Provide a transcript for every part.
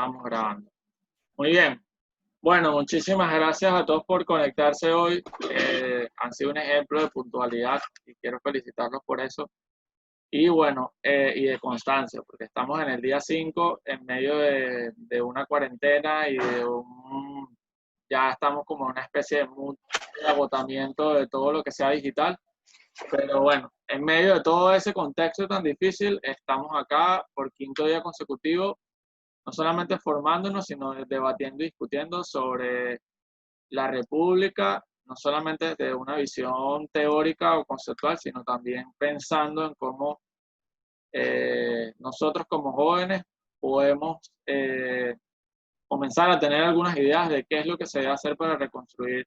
Estamos grabando. Muy bien. Bueno, muchísimas gracias a todos por conectarse hoy. Han sido un ejemplo de puntualidad y quiero felicitarlos por eso. Y bueno, y de constancia, porque estamos en el día 5 en medio de una cuarentena y ya estamos como en una especie de agotamiento de todo lo que sea digital. Pero bueno, en medio de todo ese contexto tan difícil, estamos acá por quinto día consecutivo, no solamente formándonos, sino debatiendo y discutiendo sobre la República, no solamente desde una visión teórica o conceptual, sino también pensando en cómo nosotros como jóvenes podemos comenzar a tener algunas ideas de qué es lo que se debe hacer para reconstruir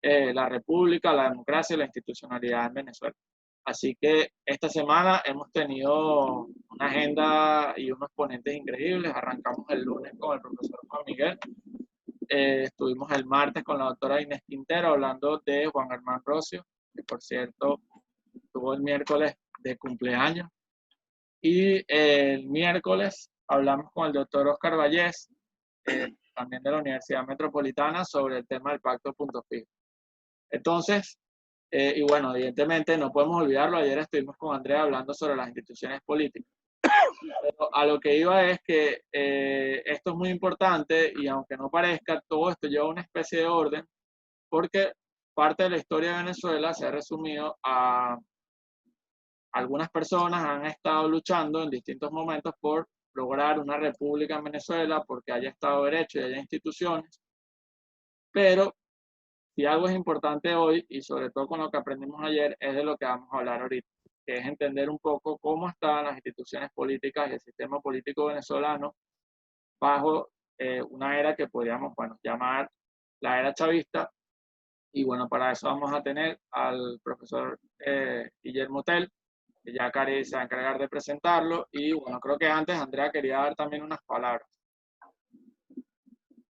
la República, la democracia y la institucionalidad en Venezuela. Así que esta semana hemos tenido una agenda y unos ponentes increíbles. Arrancamos el lunes con el profesor Juan Miguel. Estuvimos el martes con la doctora Inés Quintero hablando de Juan Germán Rocio, que por cierto tuvo el miércoles de cumpleaños. Y el miércoles hablamos con el doctor Oscar Vallés, también de la Universidad Metropolitana, sobre el tema del pacto Punto Fijo. Entonces, y bueno, evidentemente no podemos olvidarlo, ayer estuvimos con Andrea hablando sobre las instituciones políticas. Pero a lo que iba es que esto es muy importante y aunque no parezca, todo esto lleva una especie de orden porque parte de la historia de Venezuela se ha resumido a algunas personas han estado luchando en distintos momentos por lograr una república en Venezuela, porque haya Estado de Derecho y haya instituciones, pero si algo es importante hoy, y sobre todo con lo que aprendimos ayer, es de lo que vamos a hablar ahorita, que es entender un poco cómo están las instituciones políticas y el sistema político venezolano bajo una era que podríamos, bueno, llamar la era chavista. Y bueno, para eso vamos a tener al profesor Guillermo Tell, que ya Cari se va a encargar de presentarlo. Y bueno, creo que antes Andrea quería dar también unas palabras.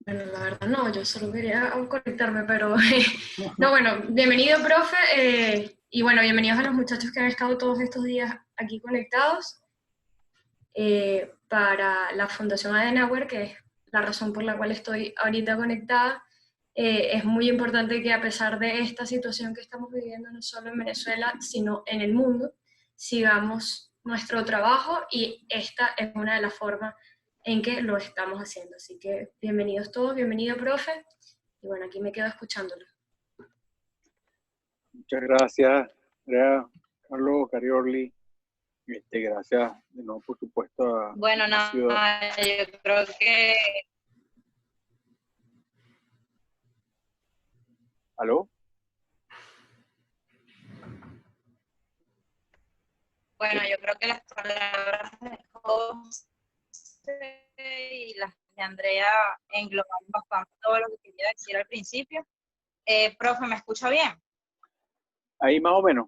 Bueno, la verdad no, yo solo quería conectarme, pero no, bueno, bienvenido, profe, y bueno, bienvenidos a los muchachos que han estado todos estos días aquí conectados para la Fundación Adenauer, que es la razón por la cual estoy ahorita conectada. Es muy importante que a pesar de esta situación que estamos viviendo, no solo en Venezuela, sino en el mundo, sigamos nuestro trabajo y esta es una de las formas en que lo estamos haciendo. Así que bienvenidos todos, bienvenido, profe, y bueno, aquí me quedo escuchándolo. Muchas gracias, Andrea, Carlos, Cariorli. Gracias de nuevo, por supuesto, a bueno, nada, yo creo que... ¿Aló? Bueno, yo creo que las palabras de José y las de Andrea engloban bastante todo lo que quería decir al principio. Profe, ¿me escucha bien? Ahí más o menos.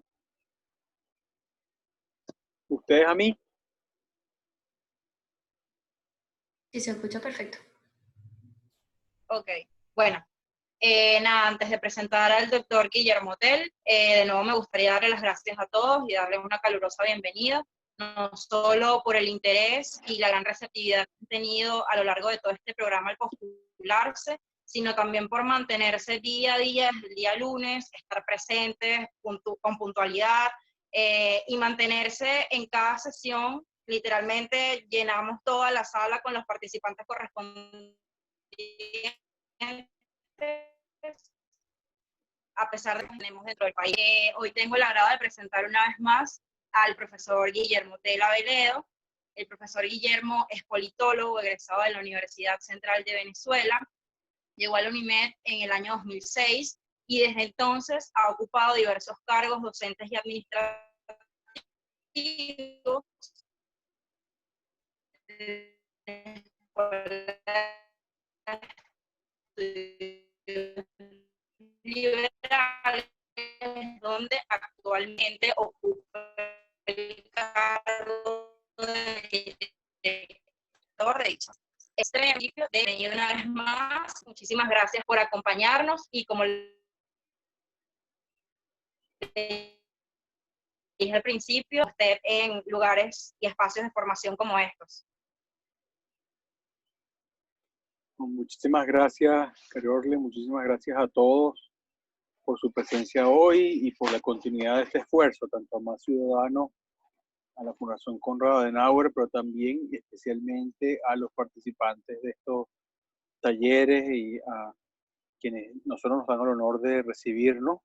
¿Ustedes a mí? Sí, se escucha perfecto. Ok, bueno. Nada, antes de presentar al doctor Guillermo Tell, de nuevo me gustaría darle las gracias a todos y darles una calurosa bienvenida, no solo por el interés y la gran receptividad que han tenido a lo largo de todo este programa al postularse, sino también por mantenerse día a día, desde el día lunes, estar presentes con puntualidad y mantenerse en cada sesión. Literalmente llenamos toda la sala con los participantes correspondientes, a pesar de que tenemos dentro del país. Hoy tengo el agrado de presentar una vez más al profesor Guillermo Tell Aveledo. El profesor Guillermo es politólogo egresado de la Universidad Central de Venezuela. Llegó a la UNIMED en el año 2006 y desde entonces ha ocupado diversos cargos docentes y administrativos liberales, donde actualmente ocupa el cargo de director de dicho. Este principio de venir una vez más, muchísimas gracias por acompañarnos y como dije al principio, usted en lugares y espacios de formación como estos. Muchísimas gracias, Cariorle, muchísimas gracias a todos por su presencia hoy y por la continuidad de este esfuerzo, tanto a Más Ciudadanos, a la Fundación Konrad Adenauer, pero también y especialmente a los participantes de estos talleres y a quienes nosotros nos dan el honor de recibirnos,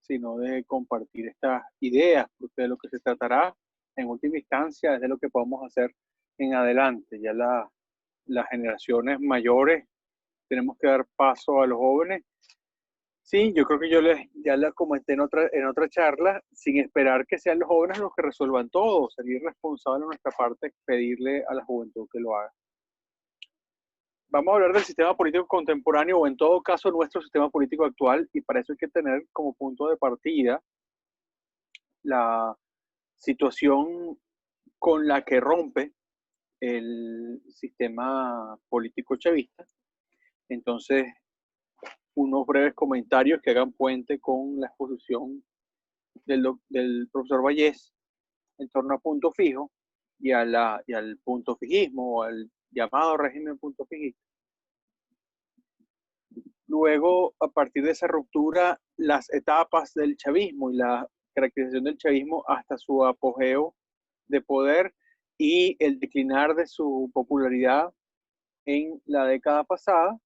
sino de compartir estas ideas, porque de lo que se tratará en última instancia es de lo que podemos hacer en adelante. Ya las generaciones mayores tenemos que dar paso a los jóvenes. Sí, yo creo que ya les comenté en otra charla, sin esperar que sean los jóvenes los que resuelvan todo, sería irresponsable de nuestra parte pedirle a la juventud que lo haga. Vamos a hablar del sistema político contemporáneo, o en todo caso nuestro sistema político actual, y para eso hay que tener como punto de partida la situación con la que rompe el sistema político chavista. Entonces, unos breves comentarios que hagan puente con la exposición del profesor Vallés en torno a punto fijo y al punto fijismo, o al llamado régimen punto fijista. Luego, a partir de esa ruptura, las etapas del chavismo y la caracterización del chavismo hasta su apogeo de poder y el declinar de su popularidad en la década pasada,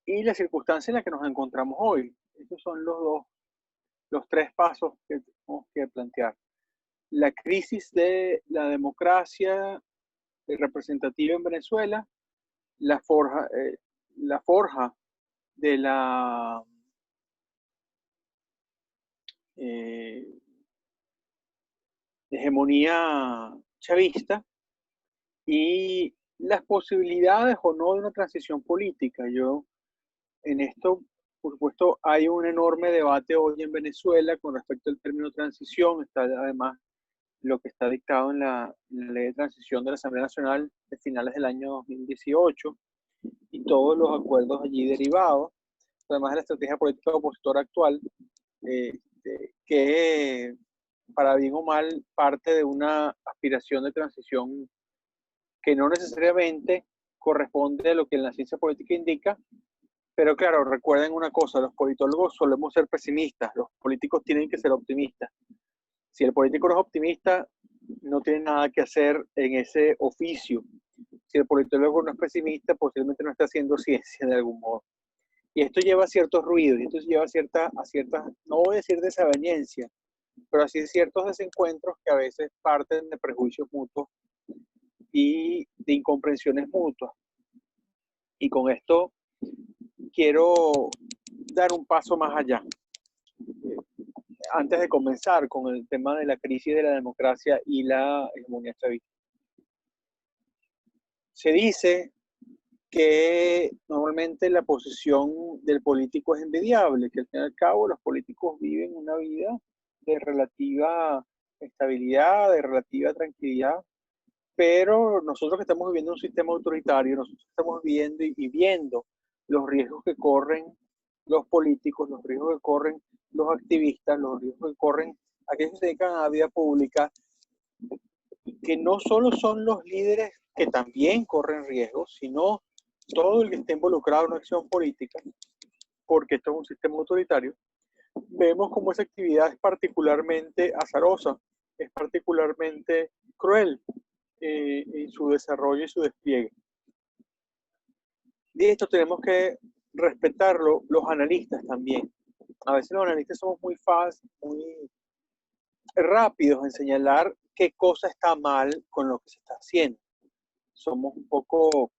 y la circunstancia en la que nos encontramos hoy. Estos son los tres pasos que tenemos que plantear. La crisis de la democracia representativa en Venezuela, la forja de la hegemonía chavista y las posibilidades o no de una transición política. En esto, por supuesto, hay un enorme debate hoy en Venezuela con respecto al término transición. Está además lo que está dictado en la ley de transición de la Asamblea Nacional de finales del año 2018 y todos los acuerdos allí derivados, además de la estrategia política opositora actual, que para bien o mal parte de una aspiración de transición que no necesariamente corresponde a lo que la ciencia política indica. Pero claro, recuerden una cosa, los politólogos solemos ser pesimistas, los políticos tienen que ser optimistas. Si el político no es optimista, no tiene nada que hacer en ese oficio. Si el politólogo no es pesimista, posiblemente no está haciendo ciencia de algún modo. Y esto lleva a ciertos ruidos, y esto lleva a ciertas, no voy a decir desaveniencia, pero así ciertos desencuentros que a veces parten de prejuicios mutuos y de incomprensiones mutuas. Y con esto quiero dar un paso más allá. Antes de comenzar con el tema de la crisis de la democracia y la hegemonía chavista. Se dice que normalmente la posición del político es envidiable, que al fin y al cabo los políticos viven una vida de relativa estabilidad, de relativa tranquilidad, pero nosotros que estamos viviendo un sistema autoritario, nosotros estamos viviendo y viendo los riesgos que corren los políticos, los riesgos que corren los activistas, los riesgos que corren aquellos que se dedican a la vida pública, que no solo son los líderes que también corren riesgos, sino todo el que esté involucrado en una acción política, porque esto es un sistema autoritario. Vemos como esa actividad es particularmente azarosa, es particularmente cruel en su desarrollo y su despliegue. Y esto tenemos que respetarlo los analistas también. A veces los analistas somos muy rápidos en señalar qué cosa está mal con lo que se está haciendo. Somos un poco,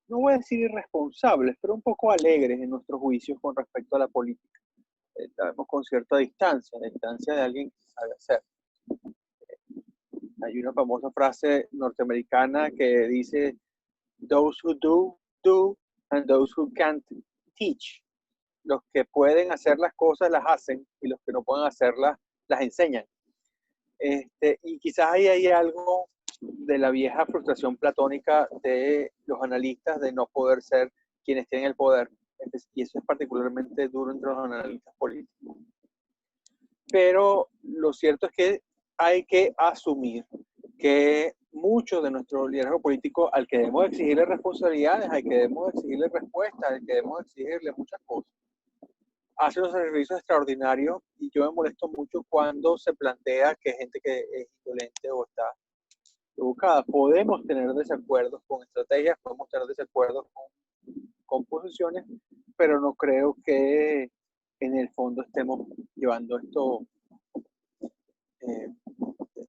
no voy a decir irresponsables, pero un poco alegres en nuestros juicios con respecto a la política. Estamos con cierta distancia, la distancia de alguien que sabe hacer. Hay una famosa frase norteamericana que dice, those who do, do, and those who can't, teach. Los que pueden hacer las cosas las hacen y los que no pueden hacerlas las enseñan. Y quizás ahí hay algo de la vieja frustración platónica de los analistas de no poder ser quienes tienen el poder. Y eso es particularmente duro entre los analistas políticos. Pero lo cierto es que hay que asumir que mucho de nuestro liderazgo político al que debemos exigirle responsabilidades, al que debemos exigirle respuestas, al que debemos exigirle muchas cosas, hace unos servicios extraordinarios y yo me molesto mucho cuando se plantea que gente que es indolente o está equivocada. Podemos tener desacuerdos con estrategias, podemos tener desacuerdos con posiciones, pero no creo que en el fondo estemos llevando esto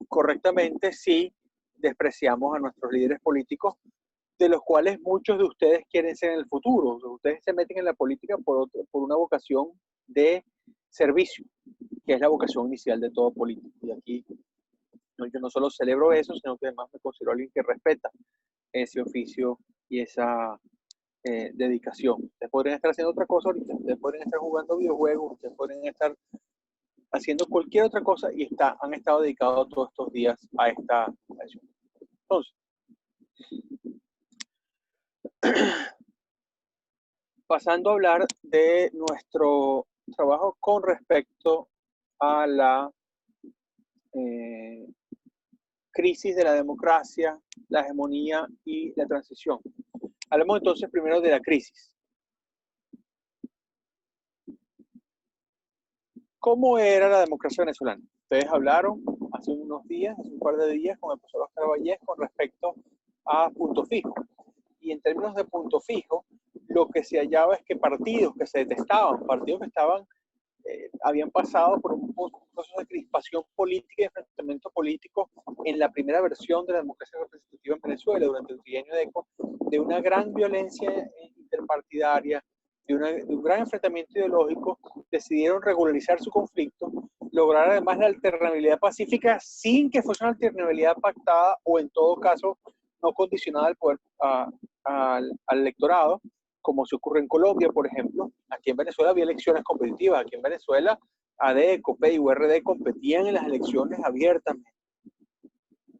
correctamente si despreciamos a nuestros líderes políticos, de los cuales muchos de ustedes quieren ser en el futuro. Ustedes se meten en la política por una vocación de servicio, que es la vocación inicial de todo político. Y aquí yo no solo celebro eso, sino que además me considero alguien que respeta ese oficio y esa dedicación. Ustedes podrían estar haciendo otra cosa ahorita, ustedes podrían estar jugando videojuegos, ustedes podrían estar haciendo cualquier otra cosa y han estado dedicados todos estos días a esta acción. Entonces, pasando a hablar de nuestro trabajo con respecto a la crisis de la democracia, la hegemonía y la transición. Hablemos entonces primero de la crisis. ¿Cómo era la democracia venezolana? Ustedes hablaron hace unos días, hace un par de días, con el profesor Oscar Vallés con respecto a punto fijo. Y en términos de punto fijo, lo que se hallaba es que partidos que se detestaban, partidos que habían pasado por un proceso de crispación política y enfrentamiento político en la primera versión de la democracia representativa en Venezuela durante el trienio de ECO, de una gran violencia interpartidaria, de un gran enfrentamiento ideológico, decidieron regularizar su conflicto, lograr además la alternabilidad pacífica sin que fuese una alternabilidad pactada o en todo caso no condicionada al poder, al electorado, como se ocurre en Colombia, por ejemplo. Aquí en Venezuela había elecciones competitivas. Aquí en Venezuela AD, COPEI y URD competían en las elecciones abiertamente,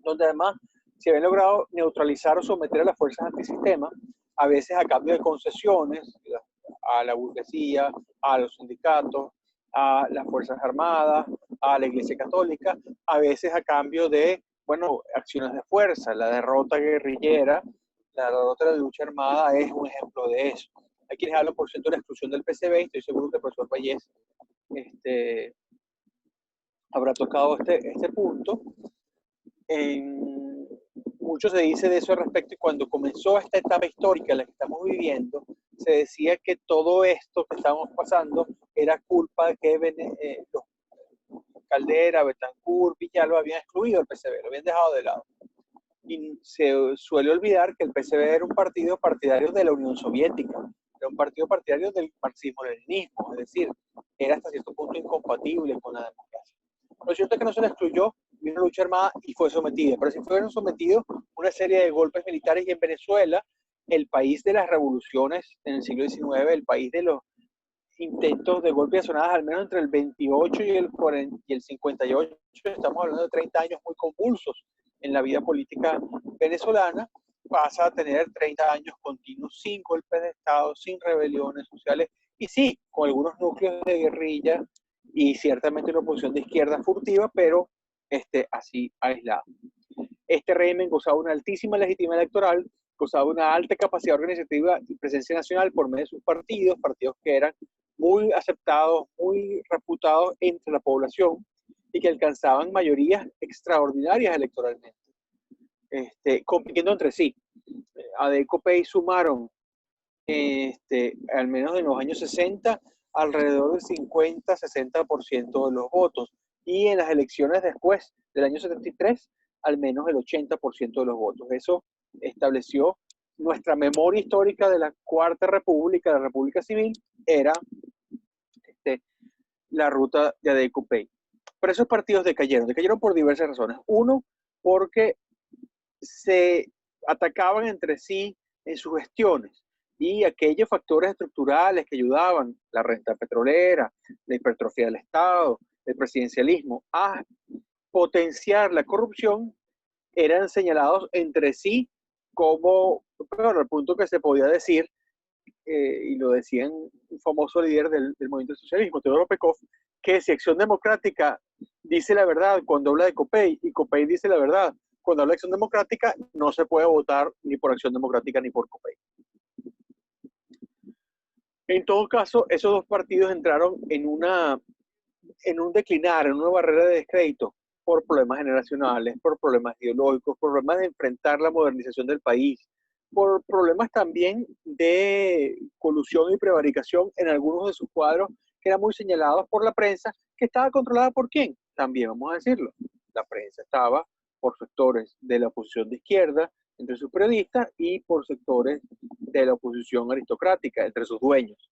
donde además se habían logrado neutralizar o someter a las fuerzas antisistema, a veces a cambio de concesiones a la burguesía, a los sindicatos, a las Fuerzas Armadas, a la Iglesia Católica, a veces a cambio de, bueno, acciones de fuerza. La derrota guerrillera, la derrota de la lucha armada es un ejemplo de eso. Hay quienes hablan, por cierto, de la exclusión del PCB, y estoy seguro que el profesor Vallés habrá tocado este punto. Mucho se dice de eso al respecto, y cuando comenzó esta etapa histórica en la que estamos viviendo, se decía que todo esto que estamos pasando era culpa de que los Caldera, Betancourt, Villalba habían excluido el PCB, lo habían dejado de lado. Y se suele olvidar que el PCB era un partido partidario de la Unión Soviética, era un partido partidario del marxismo-leninismo, es decir, era hasta cierto punto incompatible con la democracia. Lo cierto es que no se la excluyó, vino una lucha armada y fue sometida, pero si fueron sometidos una serie de golpes militares, y en Venezuela, el país de las revoluciones en el siglo XIX, el país de los intentos de golpe y azonadas, al menos entre el 28 y el 58, estamos hablando de 30 años muy convulsos en la vida política venezolana, pasa a tener 30 años continuos sin golpes de Estado, sin rebeliones sociales, y sí, con algunos núcleos de guerrilla y ciertamente una oposición de izquierda furtiva, pero así aislado. Este régimen gozaba una altísima legitimidad electoral, gozaba una alta capacidad organizativa y presencia nacional por medio de sus partidos que eran muy aceptados, muy reputados entre la población y que alcanzaban mayorías extraordinarias electoralmente, compitiendo entre sí. AD, COPEI sumaron, al menos en los años 60, alrededor del 50-60% de los votos, y en las elecciones después del año 73, al menos el 80% de los votos. Eso estableció nuestra memoria histórica de la Cuarta República, la República Civil, era la ruta de AD, COPEI. Pero esos partidos decayeron por diversas razones. Uno, porque se atacaban entre sí en sus gestiones, y aquellos factores estructurales que ayudaban, la renta petrolera, la hipertrofia del Estado, el presidencialismo, a potenciar la corrupción, eran señalados entre sí como, bueno, al punto que se podía decir, y lo decía un famoso líder del movimiento socialismo, Teodoro Pekov, que si Acción Democrática dice la verdad cuando habla de COPEI, y COPEI dice la verdad cuando habla de acción democrática, no se puede votar ni por Acción Democrática ni por COPEI. En todo caso, esos dos partidos entraron en un declinar, en una barrera de descrédito por problemas generacionales, por problemas ideológicos, por problemas de enfrentar la modernización del país, por problemas también de colusión y prevaricación en algunos de sus cuadros que eran muy señalados por la prensa, que estaba controlada por ¿quién? También vamos a decirlo. La prensa estaba por sectores de la oposición de izquierda, entre sus periodistas, y por sectores de la oposición aristocrática, entre sus dueños.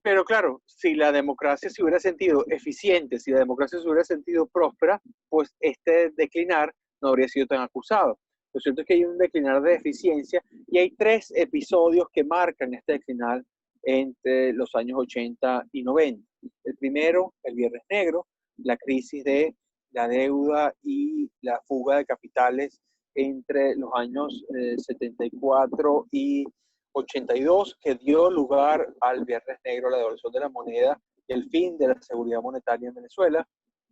Pero claro, si la democracia se hubiera sentido eficiente, si la democracia se hubiera sentido próspera, pues este declinar no habría sido tan acusado. Lo cierto es que hay un declinar de eficiencia y hay 3 episodios que marcan este declinar entre los años 80 y 90. El primero, el Viernes Negro, la crisis de la deuda y la fuga de capitales entre los años 74 y 82, que dio lugar al Viernes Negro, la devaluación de la moneda y el fin de la seguridad monetaria en Venezuela,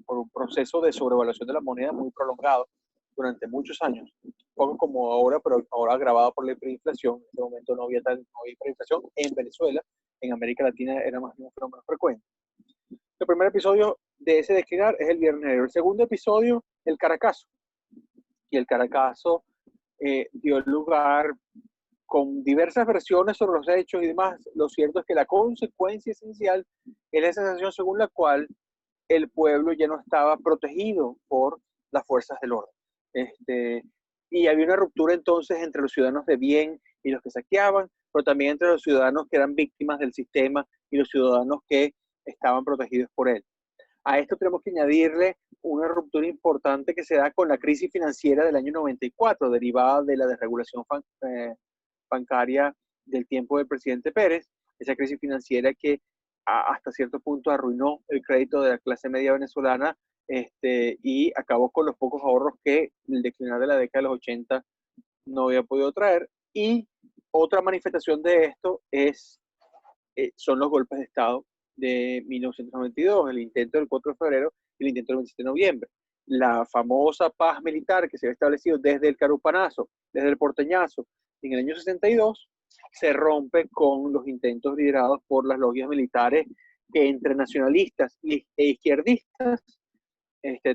por un proceso de sobrevaluación de la moneda muy prolongado durante muchos años. Un poco como ahora, pero ahora agravado por la hiperinflación. En este momento no había hiperinflación en Venezuela. En América Latina era más un fenómeno frecuente. El primer episodio de ese declinar es el Viernes Negro. El segundo episodio, el Caracazo. Y el Caracazo dio lugar con diversas versiones sobre los hechos y demás. Lo cierto es que la consecuencia esencial es la sensación según la cual el pueblo ya no estaba protegido por las fuerzas del orden. Y había una ruptura entonces entre los ciudadanos de bien y los que saqueaban, pero también entre los ciudadanos que eran víctimas del sistema y los ciudadanos que estaban protegidos por él. A esto tenemos que añadirle una ruptura importante que se da con la crisis financiera del año 94, derivada de la desregulación bancaria del tiempo del presidente Pérez, esa crisis financiera que hasta cierto punto arruinó el crédito de la clase media venezolana y acabó con los pocos ahorros que el declinar de la década de los 80 no había podido traer. Y otra manifestación de esto son los golpes de Estado de 1992, el intento del 4 de febrero y el intento del 27 de noviembre. La famosa paz militar que se había establecido desde el Carupanazo, desde el Porteñazo, en el año 62, se rompe con los intentos liderados por las logias militares que entre nacionalistas e izquierdistas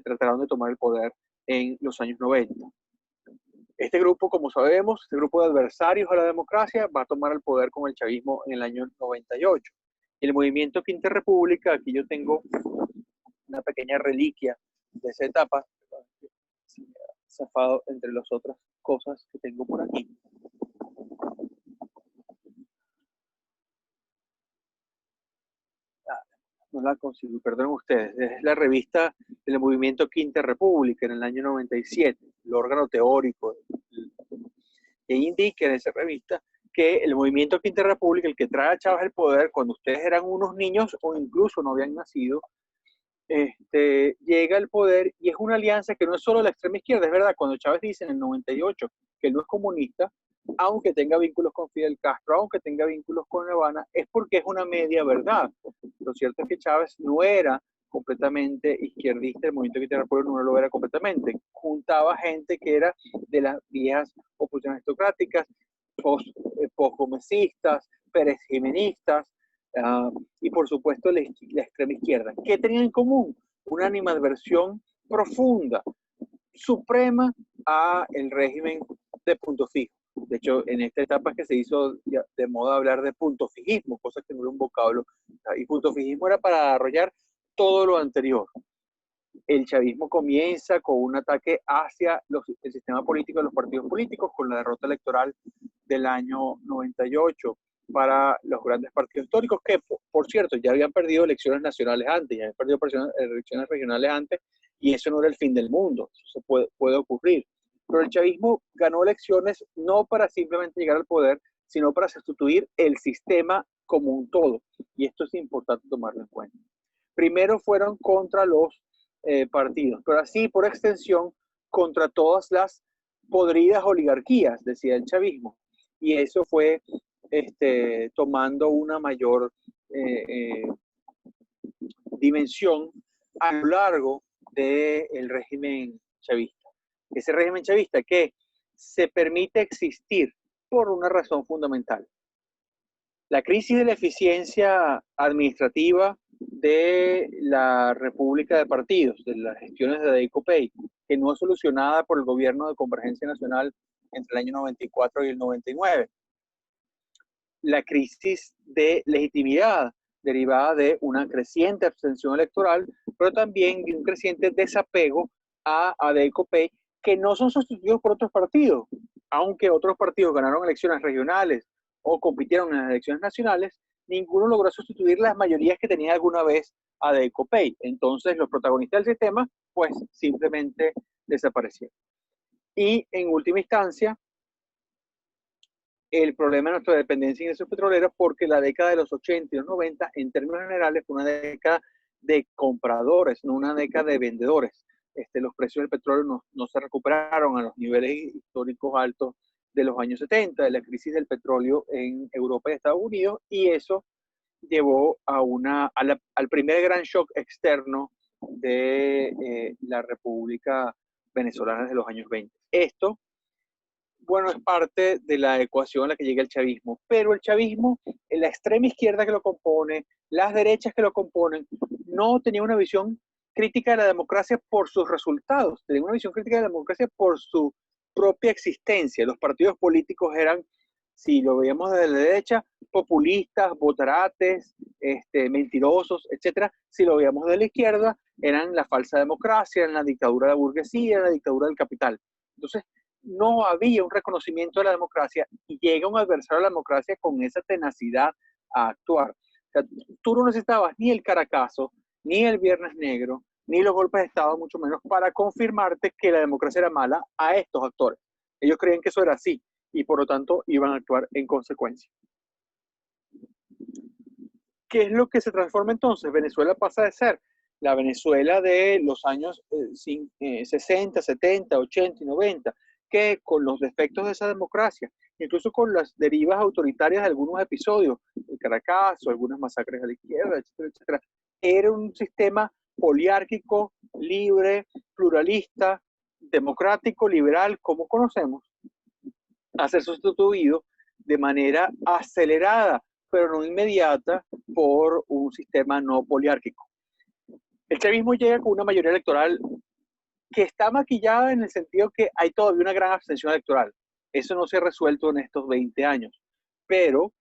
trataron de tomar el poder en los años 90. Este grupo, como sabemos, este grupo de adversarios a la democracia va a tomar el poder con el chavismo en el año 98. El movimiento Quinta República, aquí yo tengo una pequeña reliquia de esa etapa, zafado entre las otras cosas que tengo por aquí. No la consigo, perdonen ustedes. Es la revista del movimiento Quinta República en el año 97, el órgano teórico, que indica en esa revista que el movimiento Quinta República, el que trae a Chávez al poder cuando ustedes eran unos niños o incluso no habían nacido, llega al poder y es una alianza que no es solo la extrema izquierda. Es verdad, cuando Chávez dice en el 98 que él no es comunista, aunque tenga vínculos con Fidel Castro, aunque tenga vínculos con La Habana, es porque es una media verdad. Lo cierto es que Chávez no era completamente izquierdista, el movimiento Quinta República no lo era completamente. Juntaba gente que era de las viejas oposiciones aristocráticas, posgomecistas, perejimenistas, y por supuesto la extrema izquierda. ¿Qué tenían en común? Una animadversión profunda, suprema a el régimen de punto fijo. De hecho, en esta etapa que se hizo de moda hablar de punto fijismo, cosa que no era un vocablo, y punto fijismo era para arrollar todo lo anterior. El chavismo comienza con un ataque hacia el sistema político de los partidos políticos, con la derrota electoral del año 98 para los grandes partidos históricos, que por cierto ya habían perdido elecciones nacionales antes, ya habían perdido elecciones regionales antes, y eso no era el fin del mundo, eso puede ocurrir. Pero el chavismo ganó elecciones no para simplemente llegar al poder, sino para sustituir el sistema como un todo, y esto es importante tomarlo en cuenta. Primero fueron contra los partidos, pero así por extensión contra todas las podridas oligarquías, decía el chavismo, y eso fue tomando una mayor dimensión a lo largo del régimen chavista. ese régimen chavista que se permite existir por una razón fundamental. La crisis de la eficiencia administrativa de la República de Partidos, de las gestiones de DEICOPEI, que no es solucionada por el gobierno de Convergencia Nacional entre el año 94 y el 99. La crisis de legitimidad derivada de una creciente abstención electoral, pero también de un creciente desapego a DEICOPEI, que no son sustituidos por otros partidos, aunque otros partidos ganaron elecciones regionales o compitieron en las elecciones nacionales, ninguno logró sustituir las mayorías que tenía alguna vez a DEICOPEI. Entonces los protagonistas del sistema pues simplemente desaparecieron. Y en última instancia, el problema de nuestra dependencia de ingresos petroleros, porque la década de los 80 y los 90 en términos generales fue una década de compradores, no una década de vendedores. Los precios del petróleo no se recuperaron a los niveles históricos altos de los años 70, de la crisis del petróleo en Europa y Estados Unidos, y eso llevó al primer gran shock externo de la República Venezolana de los años 20. Esto, bueno, es parte de la ecuación a la que llega el chavismo, pero el chavismo, la extrema izquierda que lo compone, las derechas que lo componen, no tenía una visión crítica de la democracia por sus resultados, tenía una visión crítica de la democracia por su propia existencia. Los partidos políticos eran, si lo veíamos desde la derecha, populistas, botarates, mentirosos, etc. Si lo veíamos de la izquierda, eran la falsa democracia, eran la dictadura de la burguesía, la dictadura del capital. Entonces, no había un reconocimiento de la democracia y llega un adversario a la democracia con esa tenacidad a actuar. O sea, tú no necesitabas ni el Caracazo, ni el Viernes Negro, ni los golpes de Estado, mucho menos, para confirmarte que la democracia era mala a estos actores. Ellos creían que eso era así y por lo tanto iban a actuar en consecuencia. ¿Qué es lo que se transforma entonces? Venezuela pasa de ser la Venezuela de los años 60, 70, 80 y 90, que con los defectos de esa democracia, incluso con las derivas autoritarias de algunos episodios, el Caracazo, algunas masacres a la izquierda, etcétera, etcétera, era un sistema poliárquico, libre, pluralista, democrático, liberal, como conocemos, a ser sustituido de manera acelerada, pero no inmediata, por un sistema no poliárquico. El chavismo llega con una mayoría electoral que está maquillada en el sentido que hay todavía una gran abstención electoral. Eso no se ha resuelto en estos 20 años. Pero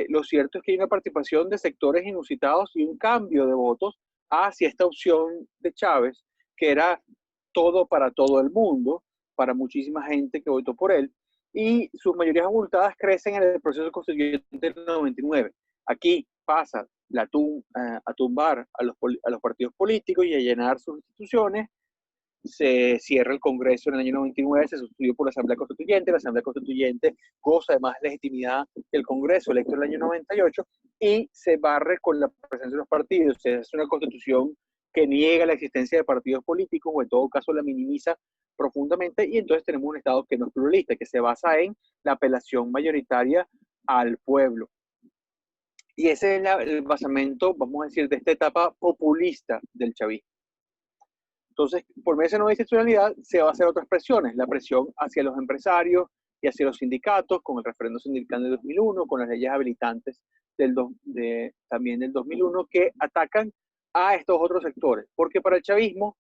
lo cierto es que hay una participación de sectores inusitados y un cambio de votos hacia esta opción de Chávez, que era todo para todo el mundo, para muchísima gente que votó por él, y sus mayorías abultadas crecen en el proceso constituyente del 99. Aquí pasa a tumbar a los partidos políticos y a llenar sus instituciones. Se cierra el Congreso en el año 99, se sustituyó por la Asamblea Constituyente goza de más legitimidad que el Congreso electo en el año 98 y se barre con la presencia de los partidos. Es una constitución que niega la existencia de partidos políticos o en todo caso la minimiza profundamente y entonces tenemos un Estado que no es pluralista, que se basa en la apelación mayoritaria al pueblo. Y ese es el basamento, vamos a decir, de esta etapa populista del chavismo. Entonces, por medio de esa nueva institucionalidad, se va a hacer otras presiones, la presión hacia los empresarios y hacia los sindicatos, con el referendo sindical de 2001, con las leyes habilitantes también del 2001, que atacan a estos otros sectores. Porque para el chavismo,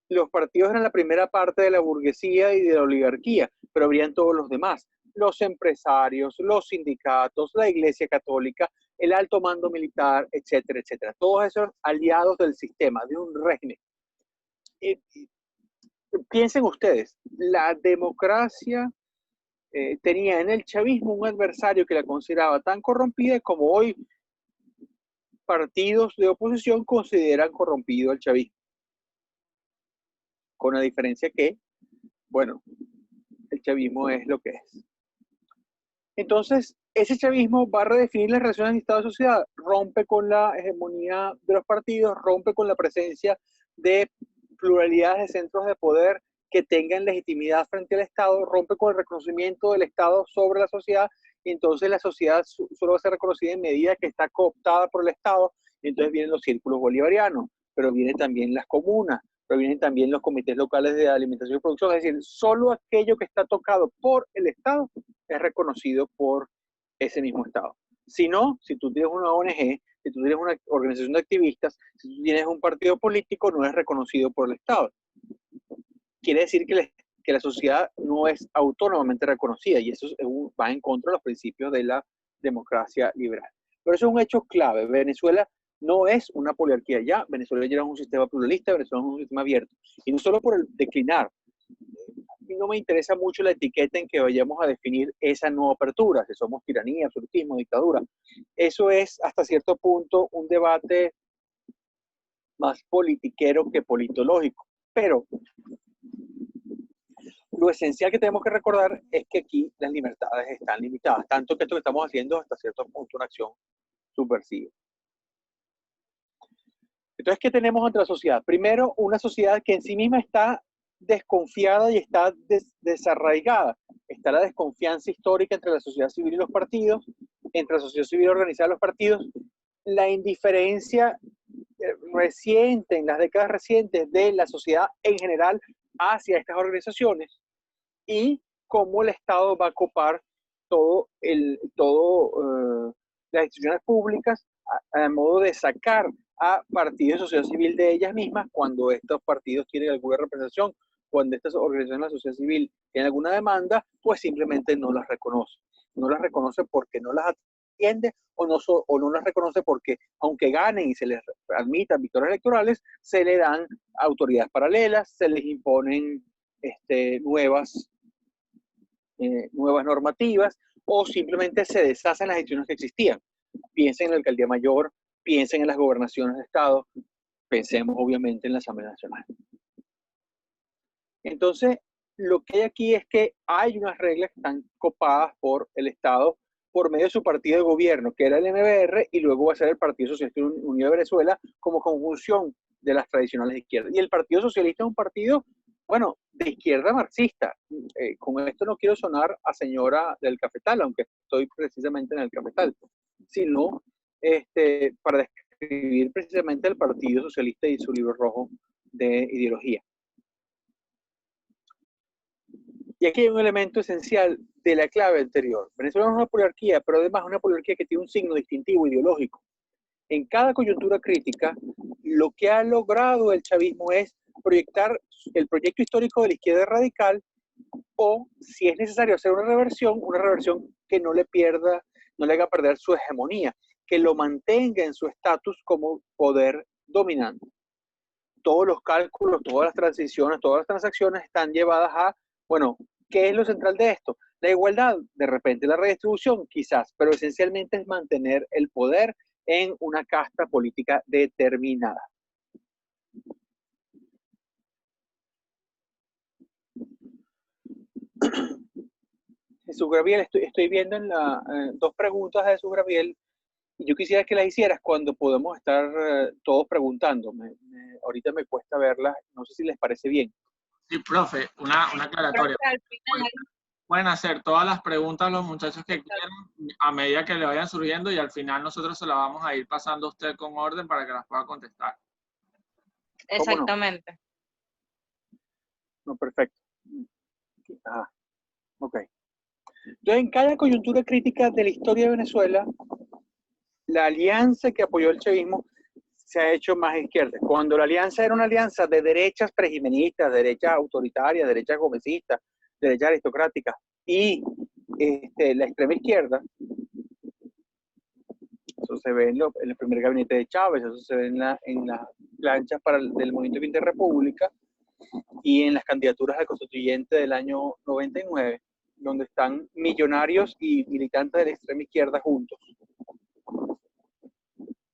los partidos eran la primera parte de la burguesía y de la oligarquía, pero habrían todos los demás, los empresarios, los sindicatos, la Iglesia Católica, el alto mando militar, etcétera, etcétera. Todos esos aliados del sistema, de un régimen. Piensen ustedes, la democracia tenía en el chavismo un adversario que la consideraba tan corrompida como hoy partidos de oposición consideran corrompido al chavismo. Con la diferencia que, bueno, el chavismo es lo que es. Entonces, ese chavismo va a redefinir las relaciones de Estado y sociedad, rompe con la hegemonía de los partidos, rompe con la presencia de pluralidades de centros de poder que tengan legitimidad frente al Estado, rompe con el reconocimiento del Estado sobre la sociedad, y entonces la sociedad solo va a ser reconocida en medida que está cooptada por el Estado, y entonces vienen los círculos bolivarianos, pero vienen también las comunas, pero vienen también los comités locales de alimentación y producción, es decir, solo aquello que está tocado por el Estado es reconocido por ese mismo Estado. Si no, si tú tienes una ONG, si tú tienes una organización de activistas, si tú tienes un partido político, no es reconocido por el Estado. Quiere decir que la sociedad no es autónomamente reconocida, y eso va en contra de los principios de la democracia liberal. Pero eso es un hecho clave. Venezuela no es una poliarquía ya. Venezuela ya es un sistema pluralista, Venezuela es un sistema abierto. Y no solo por el declinar. A mí no me interesa mucho la etiqueta en que vayamos a definir esa no apertura, si somos tiranía, absolutismo, dictadura. Eso es hasta cierto punto un debate más politiquero que politológico. Pero lo esencial que tenemos que recordar es que aquí las libertades están limitadas, tanto que esto que estamos haciendo es hasta cierto punto una acción subversiva. Entonces, ¿qué tenemos ante la sociedad? Primero, una sociedad que en sí misma está desconfiada y está desarraigada. Está la desconfianza histórica entre la sociedad civil y los partidos, entre la sociedad civil organizada y los partidos, la indiferencia reciente, en las décadas recientes, de la sociedad en general hacia estas organizaciones, y cómo el Estado va a copar las instituciones públicas a modo de sacar a partidos de sociedad civil de ellas mismas cuando estos partidos tienen alguna representación, cuando estas organizaciones de la sociedad civil tienen alguna demanda, pues simplemente no las reconoce. No las reconoce porque no las atiende o no las reconoce porque, aunque ganen y se les admitan victorias electorales, se le dan autoridades paralelas, se les imponen nuevas normativas, o simplemente se deshacen las instituciones que existían. Piensen en la alcaldía mayor, piensen en las gobernaciones de Estado, pensemos obviamente en la Asamblea Nacional. Entonces, lo que hay aquí es que hay unas reglas que están copadas por el Estado por medio de su partido de gobierno, que era el MBR, y luego va a ser el Partido Socialista Unido de Venezuela como conjunción de las tradicionales de izquierda. Y el Partido Socialista es un partido, bueno, de izquierda marxista. Con esto no quiero sonar a señora del Cafetal, aunque estoy precisamente en el Cafetal, sino para describir precisamente el Partido Socialista y su libro rojo de ideología. Y aquí hay un elemento esencial de la clave anterior. Venezuela es una poliarquía, pero además es una poliarquía que tiene un signo distintivo ideológico. En cada coyuntura crítica, lo que ha logrado el chavismo es proyectar el proyecto histórico de la izquierda radical, o, si es necesario hacer una reversión que no le haga perder su hegemonía, que lo mantenga en su estatus como poder dominante. Todos los cálculos, todas las transiciones, todas las transacciones están llevadas a, bueno, ¿qué es lo central de esto? La igualdad, de repente la redistribución, quizás, pero esencialmente es mantener el poder en una casta política determinada. Jesús Gabriel, estoy viendo en dos preguntas de Jesús Gabriel, y yo quisiera que las hicieras cuando podemos estar todos preguntando. Ahorita me cuesta verlas, no sé si les parece bien. Sí, profe, una aclaratoria. Pueden hacer todas las preguntas los muchachos que quieran a medida que le vayan surgiendo, y al final nosotros se las vamos a ir pasando a usted con orden para que las pueda contestar. Exactamente. No, perfecto. Ah, ok. Entonces, en cada coyuntura crítica de la historia de Venezuela, la alianza que apoyó el chavismo se ha hecho más izquierda. Cuando la alianza era una alianza de derechas prejimenistas, derechas autoritarias, derechas gomecistas, derechas aristocráticas y la extrema izquierda, eso se ve en el primer gabinete de Chávez, eso se ve en las planchas del movimiento de Interrepública y en las candidaturas al constituyente del año 99, donde están millonarios y militantes de la extrema izquierda juntos.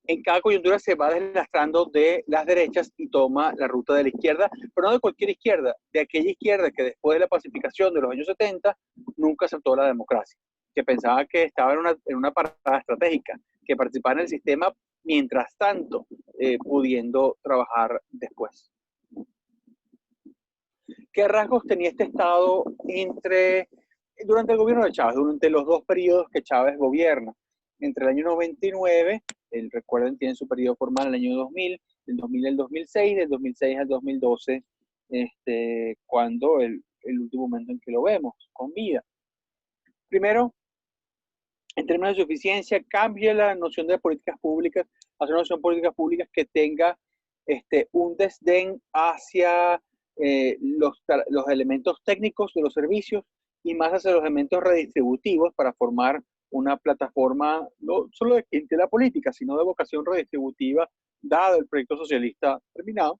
En cada coyuntura se va deslastrando de las derechas y toma la ruta de la izquierda, pero no de cualquier izquierda, de aquella izquierda que después de la pacificación de los años 70 nunca aceptó la democracia, que pensaba que estaba en una parada estratégica, que participaba en el sistema mientras tanto, pudiendo trabajar después. ¿Qué rasgos tenía este Estado durante el gobierno de Chávez, durante los dos periodos que Chávez gobierna? Entre el año 99, recuerden, tiene su periodo formal en el año 2000, del 2000 al 2006, del 2006 al 2012, cuando el último momento en que lo vemos con vida. Primero, en términos de suficiencia, cambia la noción de políticas públicas hacia una noción de políticas públicas que tenga un desdén hacia los elementos técnicos de los servicios y más hacia los elementos redistributivos para formar una plataforma no solo de la política, sino de vocación redistributiva, dado el proyecto socialista terminado.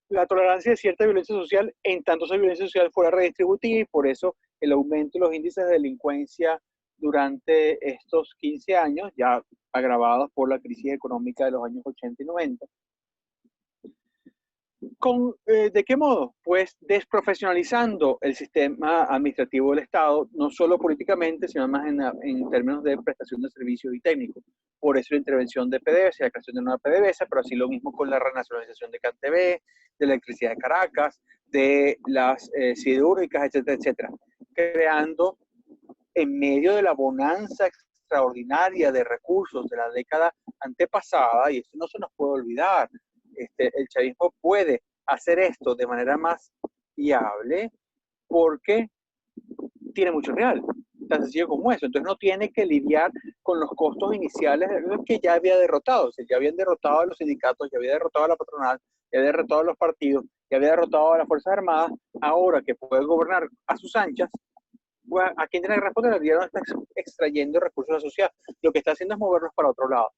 La tolerancia de cierta violencia social, en tanto esa violencia social fuera redistributiva, y por eso el aumento de los índices de delincuencia durante estos 15 años, ya agravados por la crisis económica de los años 80 y 90. ¿De qué modo? Pues desprofesionalizando el sistema administrativo del Estado, no solo políticamente, sino más en términos de prestación de servicios y técnicos. Por eso la intervención de PDVSA, la creación de una PDVSA, pero así lo mismo con la renacionalización de CanTV, de la electricidad de Caracas, de las siderúrgicas, etcétera, etcétera. Creando, en medio de la bonanza extraordinaria de recursos de la década antepasada, y esto no se nos puede olvidar, el chavismo puede hacer esto de manera más viable porque tiene mucho real, tan sencillo como eso. Entonces no tiene que lidiar con los costos iniciales que ya había derrotado. O sea, ya habían derrotado a los sindicatos, ya había derrotado a la patronal, ya había derrotado a los partidos, ya había derrotado a las Fuerzas Armadas. Ahora que puede gobernar a sus anchas, bueno, ¿a quién tiene que responder? El gobierno está extrayendo recursos de la sociedad. Lo que está haciendo es movernos para otro lado,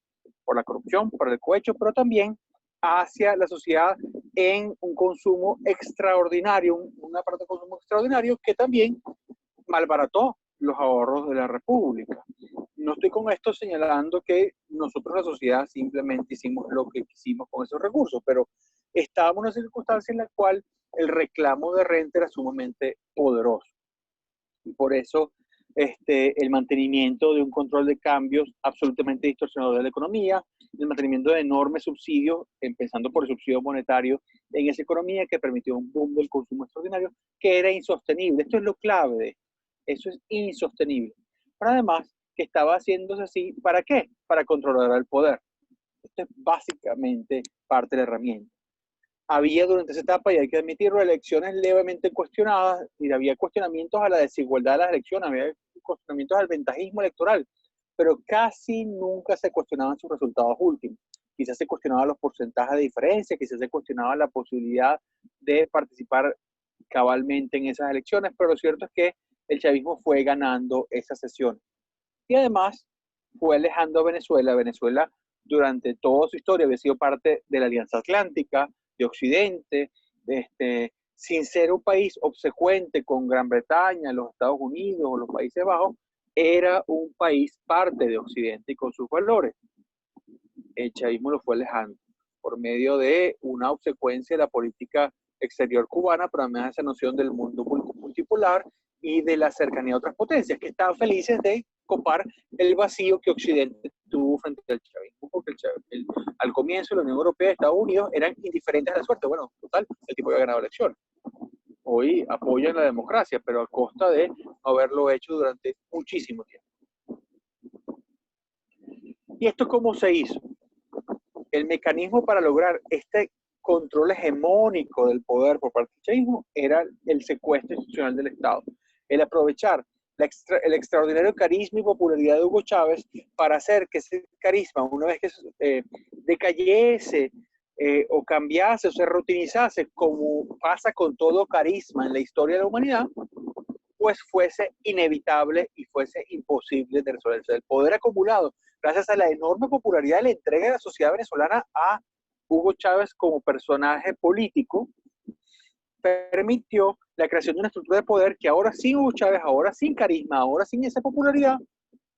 por la corrupción, por el cohecho, pero también hacia la sociedad en un consumo extraordinario, un aparato de consumo extraordinario que también malbarató los ahorros de la República. No estoy con esto señalando que nosotros, la sociedad, simplemente hicimos lo que quisimos con esos recursos, pero estábamos en una circunstancia en la cual el reclamo de renta era sumamente poderoso. Y por eso el mantenimiento de un control de cambios absolutamente distorsionador de la economía, el mantenimiento de enormes subsidios, empezando por el subsidio monetario en esa economía que permitió un boom del consumo extraordinario que era insostenible. Esto es lo clave de esto. Eso es insostenible. Pero además, que estaba haciéndose así, ¿para qué? Para controlar el poder. Esto es básicamente parte de la herramienta. Había durante esa etapa, y hay que admitirlo, elecciones levemente cuestionadas, y había cuestionamientos a la desigualdad de las elecciones, había cuestionamientos al ventajismo electoral, pero casi nunca se cuestionaban sus resultados últimos. Quizás se cuestionaban los porcentajes de diferencia, quizás se cuestionaba la posibilidad de participar cabalmente en esas elecciones, pero lo cierto es que el chavismo fue ganando esas sesiones. Y además fue alejando a Venezuela. Venezuela durante toda su historia había sido parte de la Alianza Atlántica, de Occidente, sin ser un país obsecuente con Gran Bretaña, los Estados Unidos o los Países Bajos, era un país parte de Occidente y con sus valores. El chavismo lo fue alejando por medio de una obsecuencia de la política exterior cubana, pero además esa noción del mundo multipolar y de la cercanía a otras potencias que estaban felices de copar el vacío que Occidente tuvo frente al chavismo, porque al comienzo la Unión Europea y Estados Unidos eran indiferentes a la suerte. Bueno, total, el tipo había ganado elecciones. Hoy apoyan la democracia, pero a costa de no haberlo hecho durante muchísimo tiempo. ¿Y esto cómo se hizo? El mecanismo para lograr este control hegemónico del poder por parte del chavismo era el secuestro institucional del Estado, el aprovechar el extraordinario carisma y popularidad de Hugo Chávez para hacer que ese carisma, una vez que decayese o cambiase o se rutinizase, como pasa con todo carisma en la historia de la humanidad, pues fuese inevitable y fuese imposible de resolverse. El poder acumulado gracias a la enorme popularidad de la entrega de la sociedad venezolana a Hugo Chávez como personaje político, permitió la creación de una estructura de poder que ahora sin Hugo Chávez, ahora sin carisma, ahora sin esa popularidad,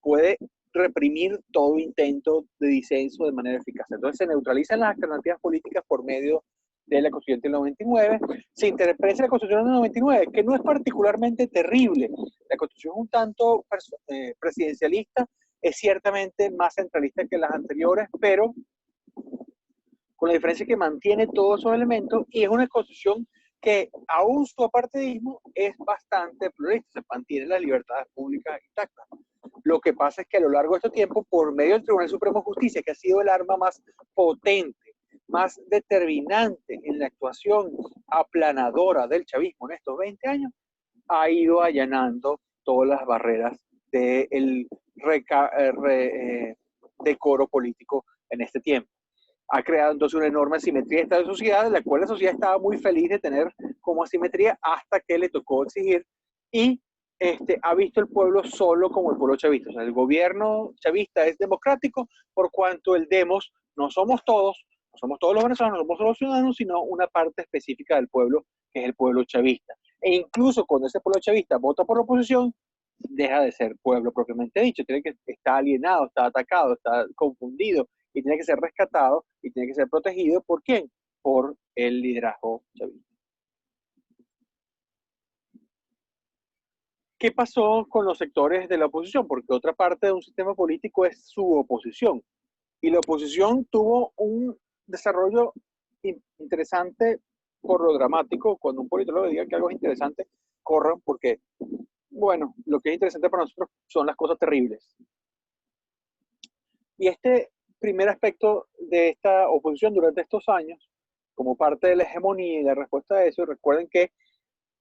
puede reprimir todo intento de disenso de manera eficaz. Entonces se neutralizan las alternativas políticas por medio de la Constitución del 99, se interpreta la Constitución del 99, que no es particularmente terrible. La Constitución es un tanto presidencialista, es ciertamente más centralista que las anteriores, pero con la diferencia que mantiene todos esos elementos, y es una Constitución que aún su apartidismo es bastante pluralista, se mantiene las libertades públicas intactas. Lo que pasa es que a lo largo de este tiempo, por medio del Tribunal Supremo de Justicia, que ha sido el arma más potente más determinante en la actuación aplanadora del chavismo en estos 20 años, ha ido allanando todas las barreras del decoro político en este tiempo. Ha creado entonces una enorme asimetría de esta sociedad, la cual la sociedad estaba muy feliz de tener como asimetría hasta que le tocó exigir, y ha visto el pueblo solo como el pueblo chavista. O sea, el gobierno chavista es democrático por cuanto el demos no somos todos los venezolanos, no somos todos los ciudadanos, sino una parte específica del pueblo, que es el pueblo chavista. E incluso cuando ese pueblo chavista vota por la oposición, deja de ser pueblo propiamente dicho, tiene que estar alienado, está atacado, está confundido, y tiene que ser rescatado y tiene que ser protegido. ¿Por quién? Por el liderazgo chavista. ¿Qué pasó con los sectores de la oposición? Porque otra parte de un sistema político es su oposición. Y la oposición tuvo un desarrollo interesante por lo dramático. Cuando un politólogo diga que algo es interesante, corran, porque, bueno, lo que es interesante para nosotros son las cosas terribles. Y este primer aspecto de esta oposición durante estos años, como parte de la hegemonía y la respuesta a eso, recuerden que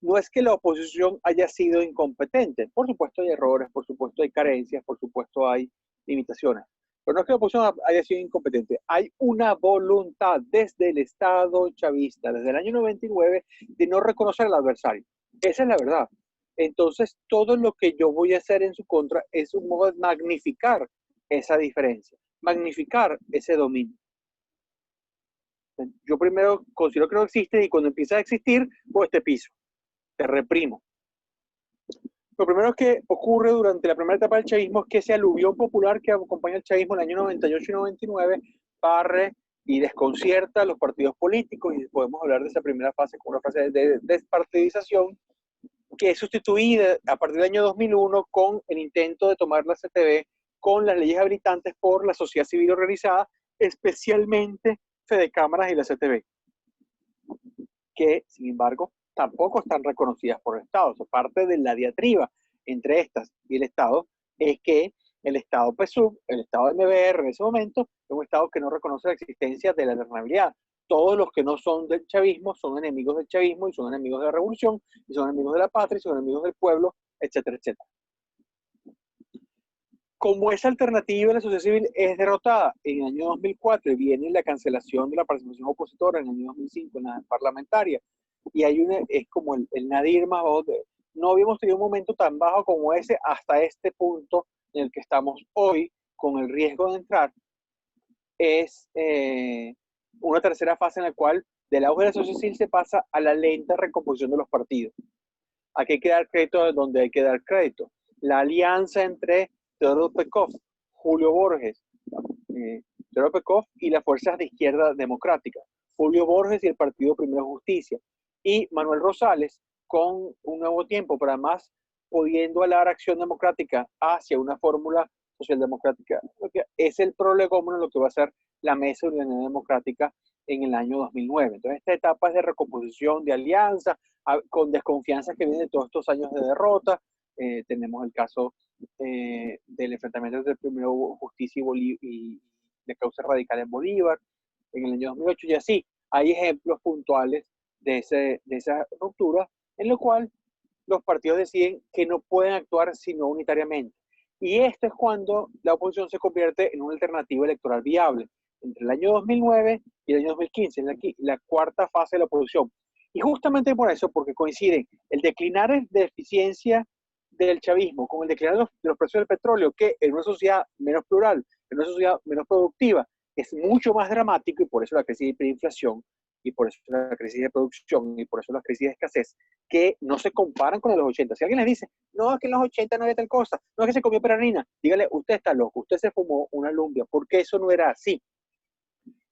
no es que la oposición haya sido incompetente. Por supuesto hay errores, por supuesto hay carencias, por supuesto hay limitaciones. Pero no es que la oposición haya sido incompetente. Hay una voluntad desde el Estado chavista, desde el año 99, de no reconocer al adversario. Esa es la verdad. Entonces, todo lo que yo voy a hacer en su contra es un modo de magnificar esa diferencia, magnificar ese dominio. Yo primero considero que no existe, y cuando empieza a existir, pues te piso, te reprimo. Lo primero que ocurre durante la primera etapa del chavismo es que ese aluvión popular que acompaña al chavismo en el año 98 y 99 barre y desconcierta a los partidos políticos, y podemos hablar de esa primera fase como una fase de despartidización, que es sustituida a partir del año 2001 con el intento de tomar la CTV con las leyes habilitantes por la sociedad civil organizada, especialmente Fedecámaras y la CTV, que sin embargo tampoco están reconocidas por el Estado. O sea, parte de la diatriba entre estas y el Estado es que el Estado PSUV, el Estado MBR en ese momento, es un Estado que no reconoce la existencia de la alternabilidad. Todos los que no son del chavismo son enemigos del chavismo, y son enemigos de la revolución, y son enemigos de la patria, y son enemigos del pueblo, etcétera, etcétera. Como esa alternativa de la sociedad civil es derrotada en el año 2004 y viene la cancelación de la participación opositora en el año 2005 en la parlamentaria, y hay es como el nadir más bajo. No habíamos tenido un momento tan bajo como ese hasta este punto en el que estamos hoy, con el riesgo de entrar. Es una tercera fase en la cual del auge de la sociedad civil se pasa a la lenta recomposición de los partidos. Aquí hay que dar crédito donde hay que dar crédito. La alianza entre Teodoro Pekov, Julio Borges, Teodoro Pekov y las fuerzas de izquierda democrática, Julio Borges y el Partido Primero Justicia, y Manuel Rosales con Un Nuevo Tiempo, pero además pudiendo alar Acción Democrática hacia una fórmula socialdemocrática. Es el prolegómeno de lo que va a ser la Mesa de Unidad Democrática en el año 2009. Entonces, esta etapa es de recomposición, de alianza, con desconfianza que viene de todos estos años de derrota. Tenemos el caso del enfrentamiento entre Primero Justicia y de Causa Radical en Bolívar en el año 2008, y así hay ejemplos puntuales de esa ruptura, en lo cual los partidos deciden que no pueden actuar sino unitariamente. Y esto es cuando la oposición se convierte en una alternativa electoral viable, entre el año 2009 y el año 2015, en la cuarta fase de la oposición. Y justamente por eso, porque coinciden el declinar de eficiencia del chavismo con el declinar de los precios del petróleo, que en una sociedad menos plural, en una sociedad menos productiva, es mucho más dramático, y por eso la crisis de hiperinflación, y por eso la crisis de producción, y por eso las crisis de escasez, que no se comparan con los 80. Si alguien les dice, no, es que en los 80 no había tal cosa, no es que se comió perarina, dígale, usted está loco, usted se fumó una lumbia, porque eso no era así.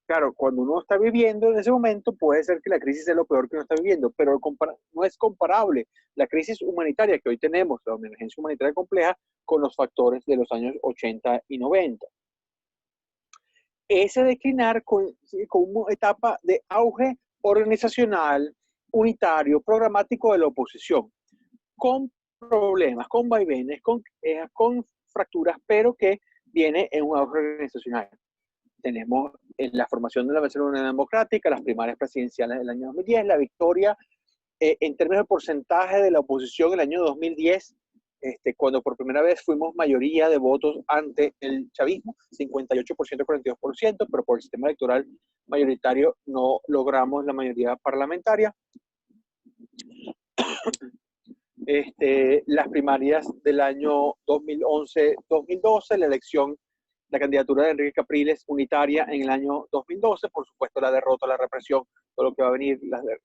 Claro, cuando uno está viviendo en ese momento, puede ser que la crisis sea lo peor que uno está viviendo, pero no es comparable la crisis humanitaria que hoy tenemos, la emergencia humanitaria compleja, con los factores de los años 80 y 90. Ese declinar con una etapa de auge organizacional, unitario, programático de la oposición, con problemas, con vaivenes, con fracturas, pero que viene en un auge organizacional. tenemos la formación de la Venezuela Unión Democrática, las primarias presidenciales del año 2010, la victoria en términos de porcentaje de la oposición en el año 2010, cuando por primera vez fuimos mayoría de votos ante el chavismo, 58%, 42%, pero por el sistema electoral mayoritario no logramos la mayoría parlamentaria. Las primarias del año 2011-2012, la elección, la candidatura de Enrique Capriles unitaria en el año 2012, por supuesto la derrota, la represión, todo lo que va a venir,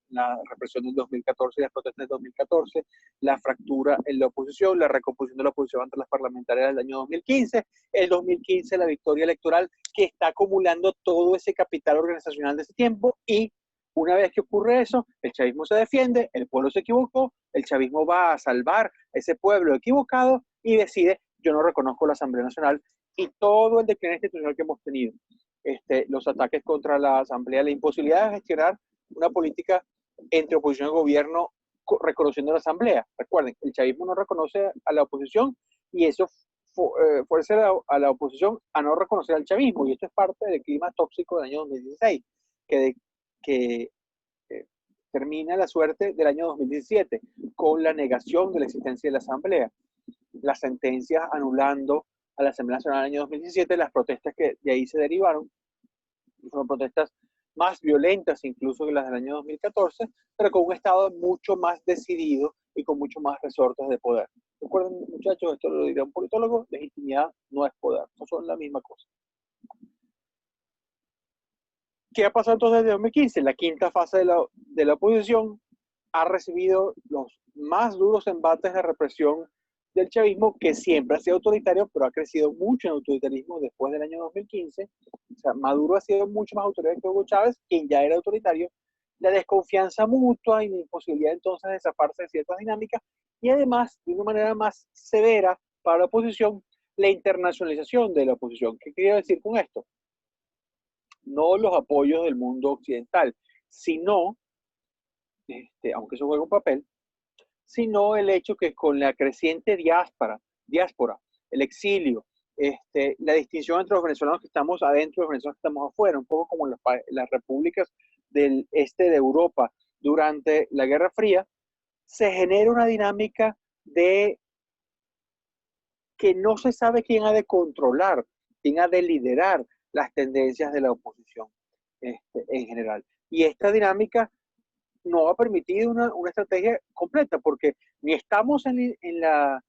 la represión del 2014 y las protestas del 2014, la fractura en la oposición, la recomposición de la oposición ante las parlamentarias del año 2015, el 2015 la victoria electoral que está acumulando todo ese capital organizacional de ese tiempo, y una vez que ocurre eso, el chavismo se defiende, el pueblo se equivocó, el chavismo va a salvar a ese pueblo equivocado y decide: yo no reconozco la Asamblea Nacional, y todo el declive institucional que hemos tenido, los ataques contra la Asamblea, la imposibilidad de gestionar una política entre oposición y gobierno reconociendo la Asamblea. Recuerden, el chavismo no reconoce a la oposición y eso fuerza a la oposición a no reconocer al chavismo, y esto es parte del clima tóxico del año 2016, que termina la suerte del año 2017 con la negación de la existencia de la Asamblea, las sentencias anulando a la Asamblea Nacional del año 2017, las protestas que de ahí se derivaron, fueron protestas más violentas incluso que las del año 2014, pero con un Estado mucho más decidido y con mucho más resortes de poder. Recuerden, muchachos, esto lo dirá un politólogo: legitimidad no es poder, no son la misma cosa. ¿Qué ha pasado entonces desde 2015? La quinta fase de la oposición ha recibido los más duros embates de represión del chavismo, que siempre ha sido autoritario, pero ha crecido mucho en autoritarismo después del año 2015. O sea, Maduro ha sido mucho más autoritario que Hugo Chávez, quien ya era autoritario. La desconfianza mutua y la imposibilidad entonces de zafarse de ciertas dinámicas, y además, de una manera más severa para la oposición, la internacionalización de la oposición. ¿Qué quiero decir con esto? No los apoyos del mundo occidental, sino, aunque eso juega un papel, sino el hecho que con la creciente diáspora, el exilio, la distinción entre los venezolanos que estamos adentro y los venezolanos que estamos afuera, un poco como las repúblicas del este de Europa durante la Guerra Fría, se genera una dinámica de que no se sabe quién ha de controlar, quién ha de liderar las tendencias de la oposición en general. Y esta dinámica no ha permitido una estrategia completa, porque ni estamos en la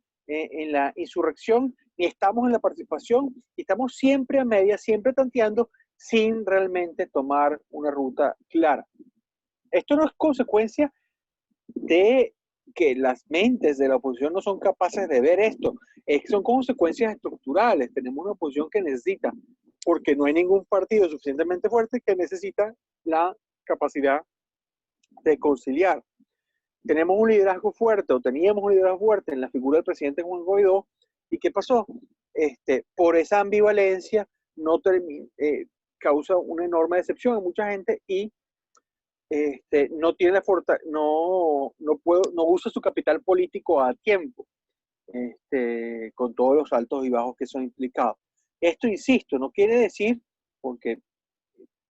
insurrección, ni estamos en la participación, y estamos siempre a media, siempre tanteando, sin realmente tomar una ruta clara. Esto no es consecuencia de que las mentes de la oposición no son capaces de ver esto, son consecuencias estructurales. Tenemos una oposición que necesita, porque no hay ningún partido suficientemente fuerte, que necesita la capacidad de conciliar. Tenemos un liderazgo fuerte, o teníamos un liderazgo fuerte en la figura del presidente Juan Guaidó, ¿y qué pasó? Por esa ambivalencia causa una enorme decepción en mucha gente, y no tiene la no usa su capital político a tiempo, con todos los altos y bajos que son implicados. Esto, insisto, no quiere decir, porque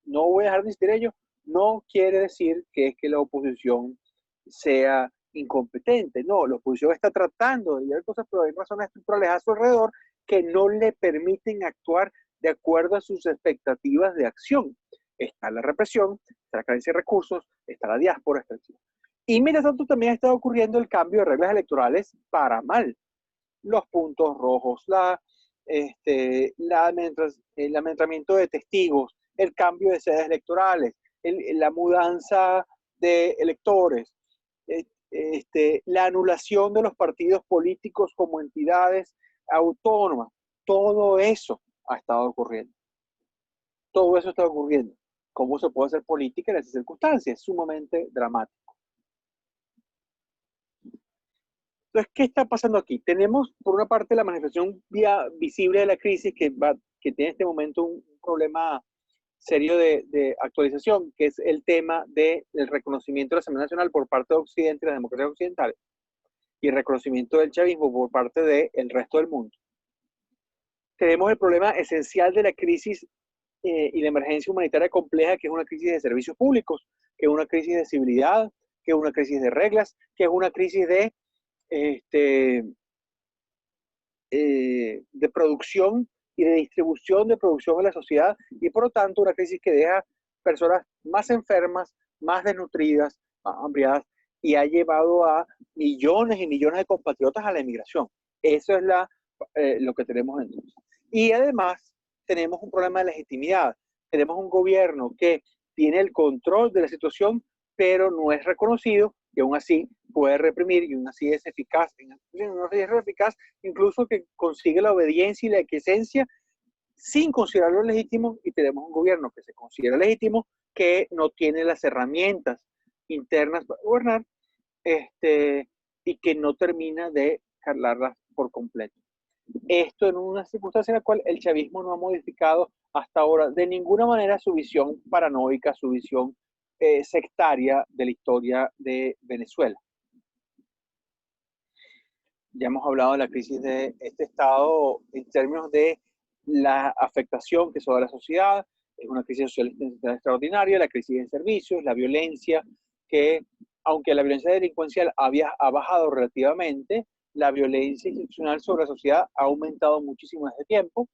no voy a dejar de insistir en ello, no quiere decir que es que la oposición sea incompetente. No, la oposición está tratando de llevar cosas, pero hay razones estructurales a su alrededor que no le permiten actuar de acuerdo a sus expectativas de acción. Está la represión, está la carencia de recursos, está la diáspora, está el Chile. Y mientras tanto también ha estado ocurriendo el cambio de reglas electorales para mal. Los puntos rojos, el amedrentamiento de testigos, el cambio de sedes electorales, la mudanza de electores, la anulación de los partidos políticos como entidades autónomas. Todo eso ha estado ocurriendo. Todo eso está ocurriendo. ¿Cómo se puede hacer política en esas circunstancias? Es sumamente dramático. Entonces, ¿qué está pasando aquí? Tenemos, por una parte, la manifestación visible de la crisis que tiene en este momento un problema serio de actualización, que es el tema del reconocimiento de la Asamblea Nacional por parte de Occidente y las democracias occidentales, y el reconocimiento del chavismo por parte del resto del mundo. Tenemos el problema esencial de la crisis y la emergencia humanitaria compleja, que es una crisis de servicios públicos, que es una crisis de civilidad, que es una crisis de reglas, que es una crisis de producción y de distribución de producción en la sociedad, y por lo tanto una crisis que deja personas más enfermas, más desnutridas, más hambriadas, y ha llevado a millones y millones de compatriotas a la emigración. Eso es lo que tenemos entonces. Y además tenemos un problema de legitimidad. Tenemos un gobierno que tiene el control de la situación, pero no es reconocido, y aún así puede reprimir, y aún así es eficaz, incluso que consigue la obediencia y la aquiescencia sin considerarlo legítimo, y tenemos un gobierno que se considera legítimo, que no tiene las herramientas internas para gobernar, y que no termina de jalarlas por completo. Esto en una circunstancia en la cual el chavismo no ha modificado hasta ahora de ninguna manera su visión paranoica, su visión sectaria de la historia de Venezuela. Ya hemos hablado de la crisis de este Estado en términos de la afectación que sobre la sociedad. Es una crisis social extraordinaria, la crisis de servicios, la violencia, que aunque la violencia delincuencial ha bajado relativamente, la violencia institucional sobre la sociedad ha aumentado muchísimo desde tiempo.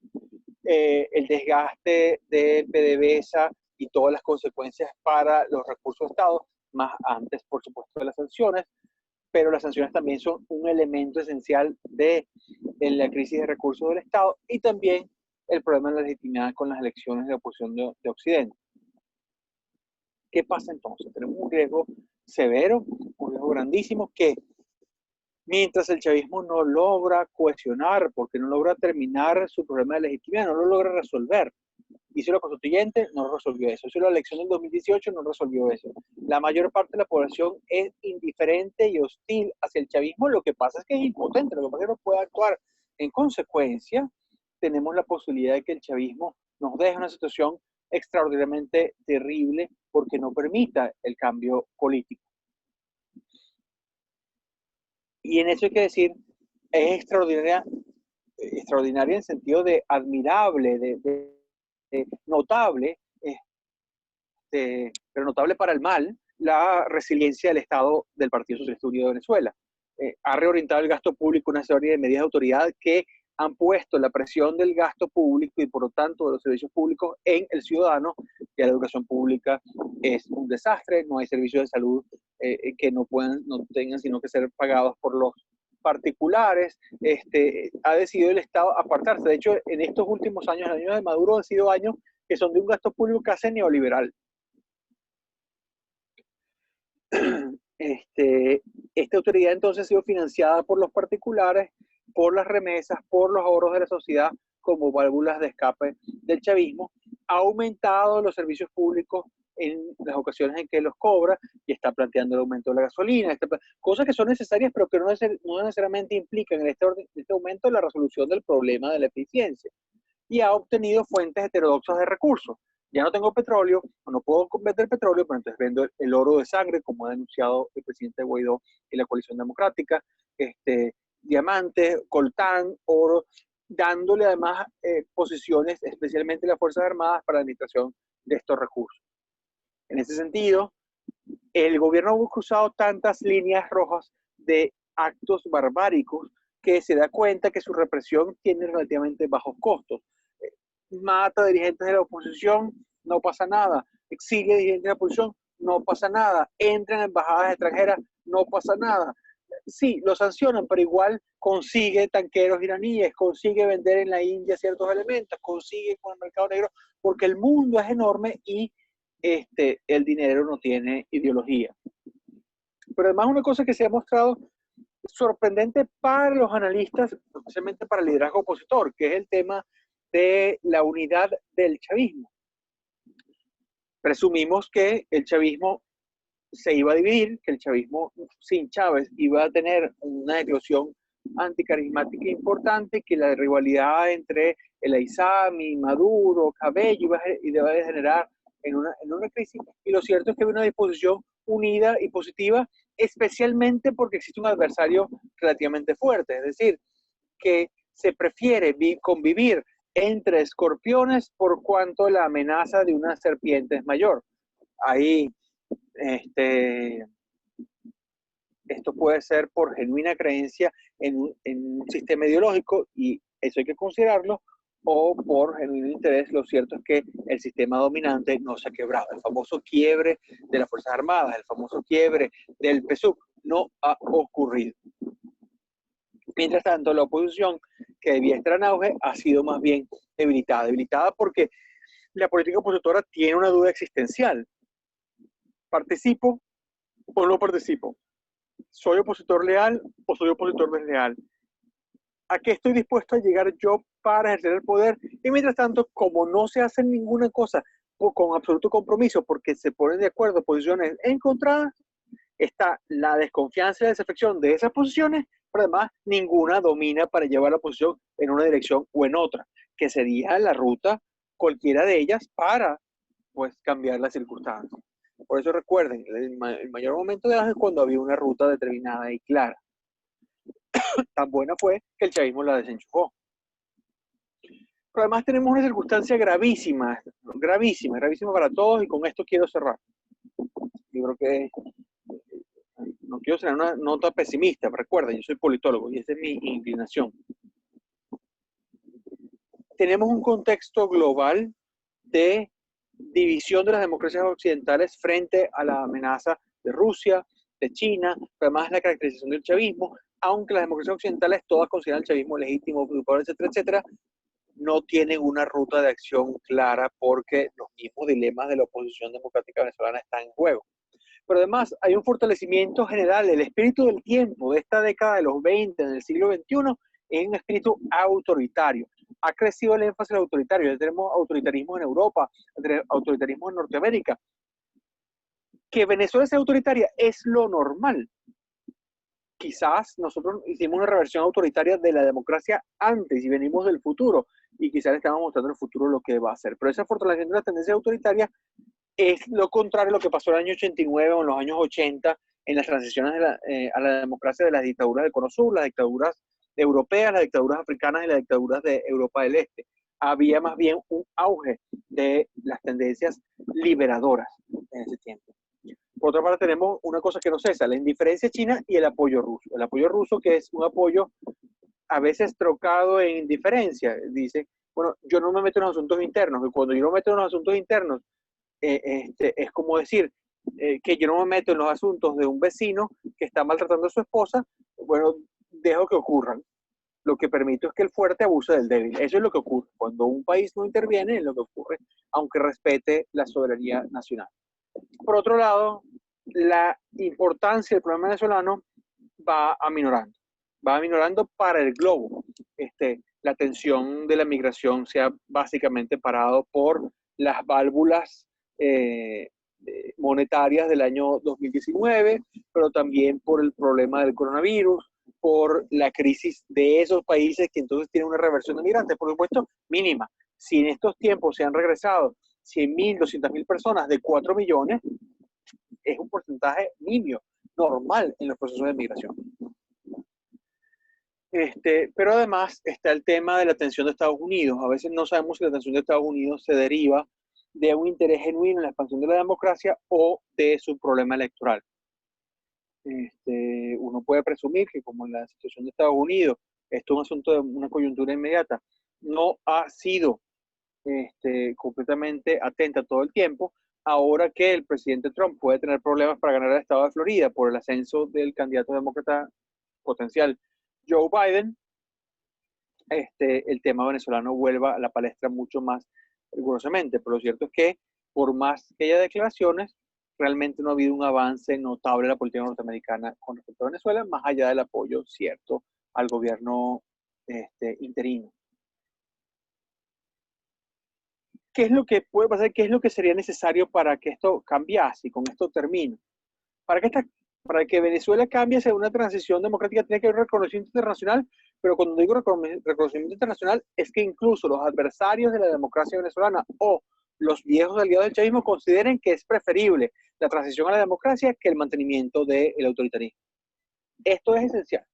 El desgaste de PDVSA y todas las consecuencias para los recursos de Estado, más antes, por supuesto, de las sanciones, pero las sanciones también son un elemento esencial de la crisis de recursos del Estado, y también el problema de la legitimidad con las elecciones de oposición de Occidente. ¿Qué pasa entonces? Tenemos un riesgo severo, un riesgo grandísimo, que mientras el chavismo no logra cohesionar, porque no logra terminar su problema de legitimidad, no lo logra resolver. Hizo la constituyente, no resolvió eso. Hizo la elección del 2018, no resolvió eso. La mayor parte de la población es indiferente y hostil hacia el chavismo. Lo que pasa es que es impotente, lo que pasa es que no puede actuar. En consecuencia, tenemos la posibilidad de que el chavismo nos deje una situación extraordinariamente terrible, porque no permita el cambio político. Y en eso hay que decir, es extraordinaria en el sentido de admirable, de notable, pero notable para el mal, la resiliencia del Estado del Partido Socialista Unido de Venezuela. Ha reorientado el gasto público una serie de medidas de autoridad que han puesto la presión del gasto público y por lo tanto de los servicios públicos en el ciudadano. Ya la educación pública es un desastre, no hay servicios de salud que no tengan sino que ser pagados por los particulares. Ha decidido el Estado apartarse. De hecho, en estos últimos años, los años de Maduro, han sido años que son de un gasto público casi neoliberal. Esta autoridad entonces ha sido financiada por los particulares, por las remesas, por los ahorros de la sociedad como válvulas de escape del chavismo. Ha aumentado los servicios públicos en las ocasiones en que los cobra, y está planteando el aumento de la gasolina, cosas que son necesarias pero que no necesariamente implican en este aumento la resolución del problema de la eficiencia. Y ha obtenido fuentes heterodoxas de recursos. Ya no tengo petróleo, o no puedo vender petróleo, pero entonces vendo el oro de sangre, como ha denunciado el presidente Guaidó y la coalición democrática, diamantes, coltán, oro, dándole además posiciones, especialmente a las Fuerzas Armadas, para la administración de estos recursos. En ese sentido, el gobierno ha cruzado tantas líneas rojas de actos barbáricos que se da cuenta que su represión tiene relativamente bajos costos. Mata a dirigentes de la oposición, no pasa nada. Exilia a dirigentes de la oposición, no pasa nada. Entra en embajadas extranjeras, no pasa nada. Sí, lo sancionan, pero igual consigue tanqueros iraníes, consigue vender en la India ciertos elementos, consigue con el mercado negro, porque el mundo es enorme y el dinero no tiene ideología. Pero además una cosa que se ha mostrado sorprendente para los analistas, especialmente para el liderazgo opositor, que es el tema de la unidad del chavismo. Presumimos que el chavismo se iba a dividir, que el chavismo sin Chávez iba a tener una eclosión anticarismática importante, que la rivalidad entre el Aizami, Maduro, Cabello iba a generar en una crisis. Y lo cierto es que hay una disposición unida y positiva, especialmente porque existe un adversario relativamente fuerte. Es decir, que se prefiere convivir entre escorpiones por cuanto la amenaza de una serpiente es mayor. Ahí, esto puede ser por genuina creencia en un sistema ideológico, y eso hay que considerarlo, o por genuino interés. Lo cierto es que el sistema dominante no se ha quebrado. El famoso quiebre de las Fuerzas Armadas, el famoso quiebre del PSUV, no ha ocurrido. Mientras tanto, la oposición, que debía estar en auge, ha sido más bien debilitada. Debilitada porque la política opositora tiene una duda existencial. ¿Participo o no participo? ¿Soy opositor leal o soy opositor desleal? ¿A qué estoy dispuesto a llegar yo para ejercer el poder? Y mientras tanto, como no se hace ninguna cosa con absoluto compromiso, porque se ponen de acuerdo posiciones encontradas, está la desconfianza y la desafección de esas posiciones, pero además ninguna domina para llevar la posición en una dirección o en otra, que sería la ruta, cualquiera de ellas, para pues cambiar las circunstancias. Por eso recuerden, el mayor momento de auge es cuando había una ruta determinada y clara. Tan buena fue que el chavismo la desenchufó. Pero además tenemos una circunstancia gravísima, gravísima, gravísima para todos, y con esto quiero cerrar. Yo creo que no quiero ser una nota pesimista, pero recuerden, yo soy politólogo y esa es mi inclinación. Tenemos un contexto global de división de las democracias occidentales frente a la amenaza de Rusia, de China, pero además la caracterización del chavismo, aunque las democracias occidentales todas consideran el chavismo legítimo, etcétera, etcétera, no tienen una ruta de acción clara porque los mismos dilemas de la oposición democrática venezolana están en juego. Pero además hay un fortalecimiento general. El espíritu del tiempo de esta década de los 20, del siglo XXI, es un espíritu autoritario. Ha crecido el énfasis autoritario. Ya tenemos autoritarismo en Europa, autoritarismo en Norteamérica. Que Venezuela sea autoritaria es lo normal. Quizás nosotros hicimos una reversión autoritaria de la democracia antes y venimos del futuro, y quizás estamos mostrando en el futuro lo que va a ser. Pero esa fortalecimiento de la tendencia autoritaria es lo contrario a lo que pasó en el año 89 o en los años 80 en las transiciones a la democracia de las dictaduras del Cono Sur, las dictaduras europeas, las dictaduras africanas y las dictaduras de Europa del Este. Había más bien un auge de las tendencias liberadoras en ese tiempo. Por otra parte, tenemos una cosa que no cesa, la indiferencia china y el apoyo ruso. El apoyo ruso, que es un apoyo a veces trocado en indiferencia. Dice, bueno, yo no me meto en los asuntos internos, y cuando yo no me meto en los asuntos internos, es como decir que yo no me meto en los asuntos de un vecino que está maltratando a su esposa. Bueno, dejo que ocurran. Lo que permito es que el fuerte abuse del débil. Eso es lo que ocurre. Cuando un país no interviene, es lo que ocurre, aunque respete la soberanía nacional. Por otro lado, la importancia del problema venezolano va aminorando. Va aminorando para el globo. La tensión de la migración se ha básicamente parado por las válvulas monetarias del año 2019, pero también por el problema del coronavirus, por la crisis de esos países que entonces tienen una reversión de migrantes, por supuesto, mínima. Si en estos tiempos se han regresado 100.000, 200.000 personas de 4 millones, es un porcentaje nimio, normal en los procesos de migración. Pero además está el tema de la tensión de Estados Unidos. A veces no sabemos si la tensión de Estados Unidos se deriva de un interés genuino en la expansión de la democracia o de su problema electoral. Uno puede presumir que, como en la situación de Estados Unidos, esto es un asunto de una coyuntura inmediata, no ha sido completamente atenta todo el tiempo. Ahora que el presidente Trump puede tener problemas para ganar el estado de Florida por el ascenso del candidato demócrata potencial Joe Biden, el tema venezolano vuelva a la palestra mucho más rigurosamente. Pero lo cierto es que, por más que haya declaraciones, realmente no ha habido un avance notable en la política norteamericana con respecto a Venezuela, más allá del apoyo cierto al gobierno interino. ¿Qué es lo que puede pasar? ¿Qué es lo que sería necesario para que esto cambiase? Y con esto termino. Para que Venezuela cambie hacia una transición democrática tiene que haber un reconocimiento internacional, pero cuando digo reconocimiento internacional es que incluso los adversarios de la democracia venezolana o los viejos aliados del chavismo consideren que es preferible la transición a la democracia que el mantenimiento del autoritarismo. Esto es esencial.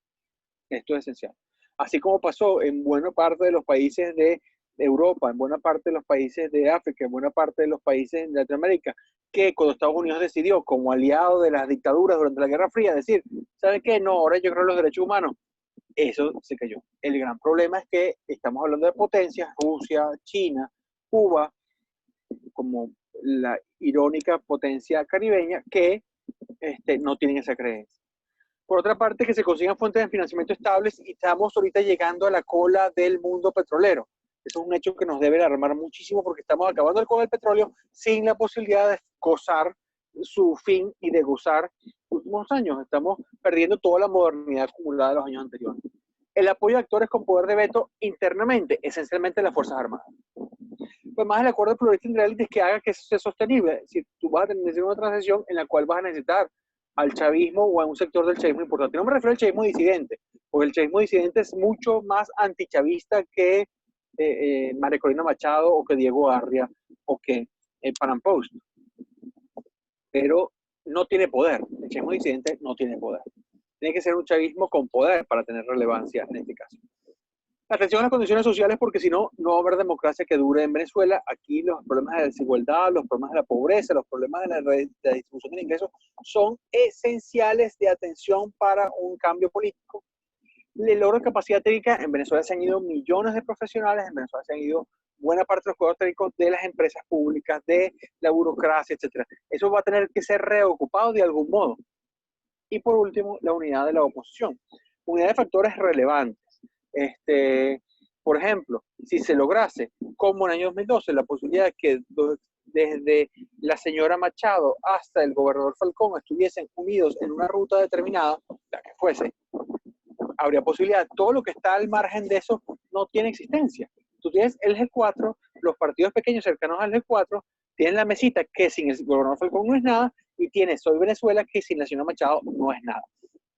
Esto es esencial. Así como pasó en buena parte de los países de Europa, en buena parte de los países de África, en buena parte de los países de Latinoamérica, que cuando Estados Unidos decidió, como aliado de las dictaduras durante la Guerra Fría, decir, ¿saben qué? No, ahora yo creo en los derechos humanos. Eso se cayó. El gran problema es que estamos hablando de potencias, Rusia, China, Cuba, como la irónica potencia caribeña, que no tienen esa creencia. Por otra parte, que se consigan fuentes de financiamiento estables y estamos ahorita llegando a la cola del mundo petrolero. Eso es un hecho que nos debe alarmar muchísimo porque estamos acabando el cola del petróleo sin la posibilidad de gozar su fin y de gozar los últimos años. Estamos perdiendo toda la modernidad acumulada de los años anteriores. El apoyo de actores con poder de veto internamente, esencialmente las Fuerzas Armadas. Pues más el acuerdo pluralista es que haga que eso sea sostenible. Es decir, tú vas a tener una transición en la cual vas a necesitar al chavismo o a un sector del chavismo importante. No me refiero al chavismo disidente, porque el chavismo disidente es mucho más antichavista que María Corina Machado o que Diego Arria o que Panam Post. Pero no tiene poder. El chavismo disidente no tiene poder. Tiene que ser un chavismo con poder para tener relevancia en este caso. Atención a las condiciones sociales, porque si no, no va a haber democracia que dure en Venezuela. Aquí los problemas de desigualdad, los problemas de la pobreza, los problemas de la distribución de ingresos son esenciales de atención para un cambio político. El logro de capacidad técnica, en Venezuela se han ido millones de profesionales, en Venezuela se han ido buena parte de los cuadros técnicos de las empresas públicas, de la burocracia, etc. Eso va a tener que ser reocupado de algún modo. Y por último, la unidad de la oposición. Unidad de factores relevantes. Por ejemplo, si se lograse, como en el año 2012, la posibilidad de que desde la señora Machado hasta el gobernador Falcón estuviesen unidos en una ruta determinada, la que fuese, habría posibilidad. Todo lo que está al margen de eso no tiene existencia. Tú tienes el G4, los partidos pequeños cercanos al G4, tienes la mesita que sin el gobernador Falcón no es nada, y tienes Soy Venezuela que sin la señora Machado no es nada.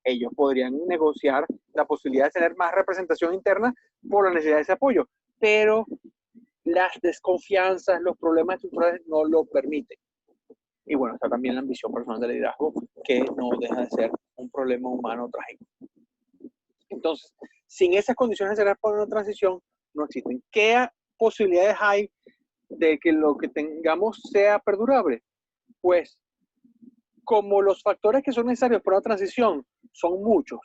Ellos podrían negociar la posibilidad de tener más representación interna por la necesidad de ese apoyo, pero las desconfianzas, los problemas estructurales no lo permiten. Y bueno, está también la ambición personal del liderazgo, que no deja de ser un problema humano trágico. Entonces, sin esas condiciones de para una transición, no existen. ¿Qué posibilidades hay de que lo que tengamos sea perdurable? Pues, como los factores que son necesarios para una transición son muchos,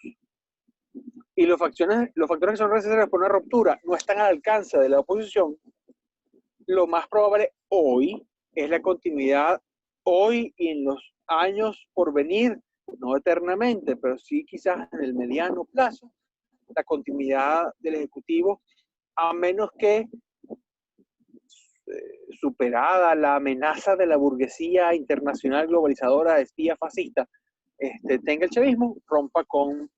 y los factores que son necesarios para una ruptura no están al alcance de la oposición, lo más probable hoy es la continuidad hoy y en los años por venir, no eternamente, pero sí quizás en el mediano plazo, la continuidad del Ejecutivo, a menos que superada la amenaza de la burguesía internacional globalizadora, espía, fascista, tenga el chavismo, rompa con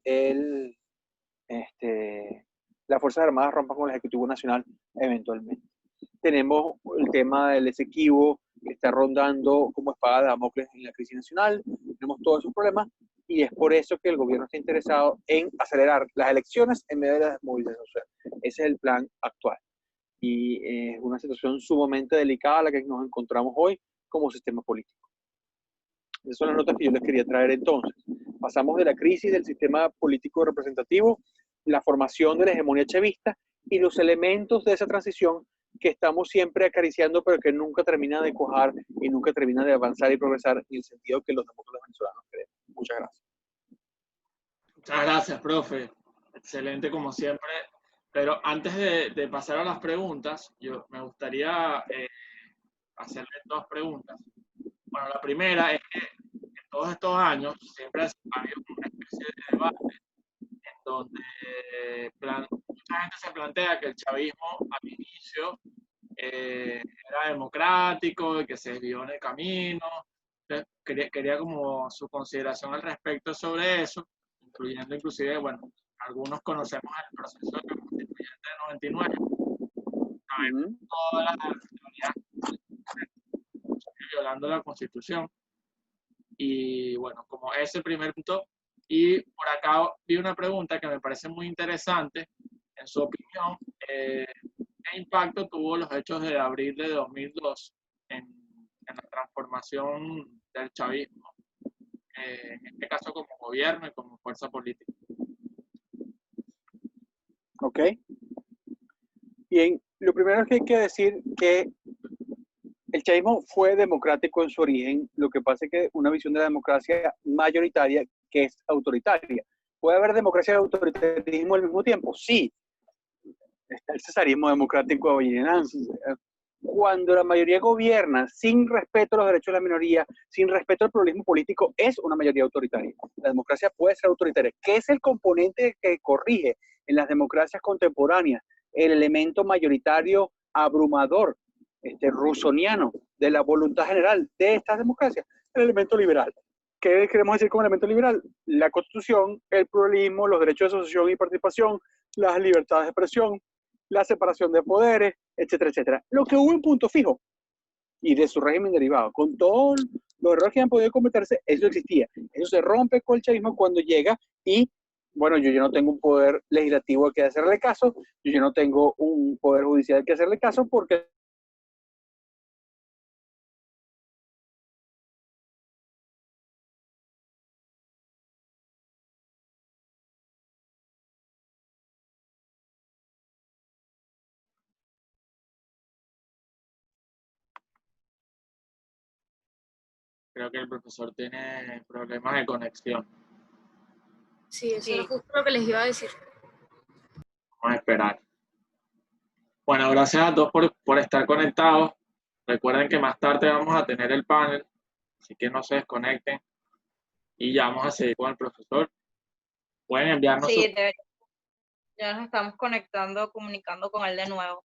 las Fuerzas Armadas, rompa con el Ejecutivo Nacional eventualmente. Tenemos el tema del Esequibo que está rondando como espada de Damocles en la crisis nacional, tenemos todos esos problemas, y es por eso que el gobierno está interesado en acelerar las elecciones en medio de la movilización social. Ese es el plan actual. Y es una situación sumamente delicada a la que nos encontramos hoy como sistema político. Esas son las notas que yo les quería traer entonces. Pasamos de la crisis del sistema político representativo, la formación de la hegemonía chavista y los elementos de esa transición que estamos siempre acariciando, pero que nunca termina de cuajar y nunca termina de avanzar y progresar en el sentido que los demócratas venezolanos creen. Muchas gracias. Muchas gracias, profe. Excelente como siempre. Pero antes de pasar a las preguntas, me gustaría hacerle dos preguntas. Bueno, la primera es que en todos estos años siempre ha habido una especie de debate en donde mucha gente se plantea que el chavismo al inicio era democrático y que se desvió en el camino. Entonces, quería como su consideración al respecto sobre eso, incluyendo inclusive, bueno, algunos conocemos el proceso de la constituyente de 99, sabemos todas las teorías violando la Constitución. Y bueno, como ese primer punto, y por acá vi una pregunta que me parece muy interesante. En su opinión, ¿qué impacto tuvo los hechos de abril de 2002 en la transformación del chavismo, en este caso como gobierno y como fuerza política? Ok. Bien, lo primero es que hay que decir que el chavismo fue democrático en su origen, lo que pasa es que una visión de la democracia mayoritaria que es autoritaria. ¿Puede haber democracia y autoritarismo al mismo tiempo? Sí. Está el cesarismo democrático de Nancy. Cuando la mayoría gobierna sin respeto a los derechos de la minoría, sin respeto al pluralismo político, es una mayoría autoritaria. La democracia puede ser autoritaria. ¿Qué es el componente que corrige en las democracias contemporáneas? El elemento mayoritario abrumador, rusoniano, de la voluntad general de estas democracias, el elemento liberal. ¿Qué queremos decir con elemento liberal? La Constitución, el pluralismo, los derechos de asociación y participación, las libertades de expresión, la separación de poderes, etcétera, etcétera. Lo que hubo en Punto Fijo y de su régimen derivado, con todos los errores que han podido cometerse, eso existía. Eso se rompe con el chavismo cuando llega y, bueno, yo ya no tengo un poder legislativo al que hacerle caso, yo ya no tengo un poder judicial al que hacerle caso porque Creo que el profesor tiene problemas de conexión. Sí, eso era Sí. justo lo que les iba a decir. Vamos a esperar. Bueno, gracias a todos por estar conectados. Recuerden que más tarde vamos a tener el panel, así que no se desconecten. Y ya vamos a seguir con el profesor. Pueden enviarnos Sí, ya nos estamos conectando, comunicando con él de nuevo.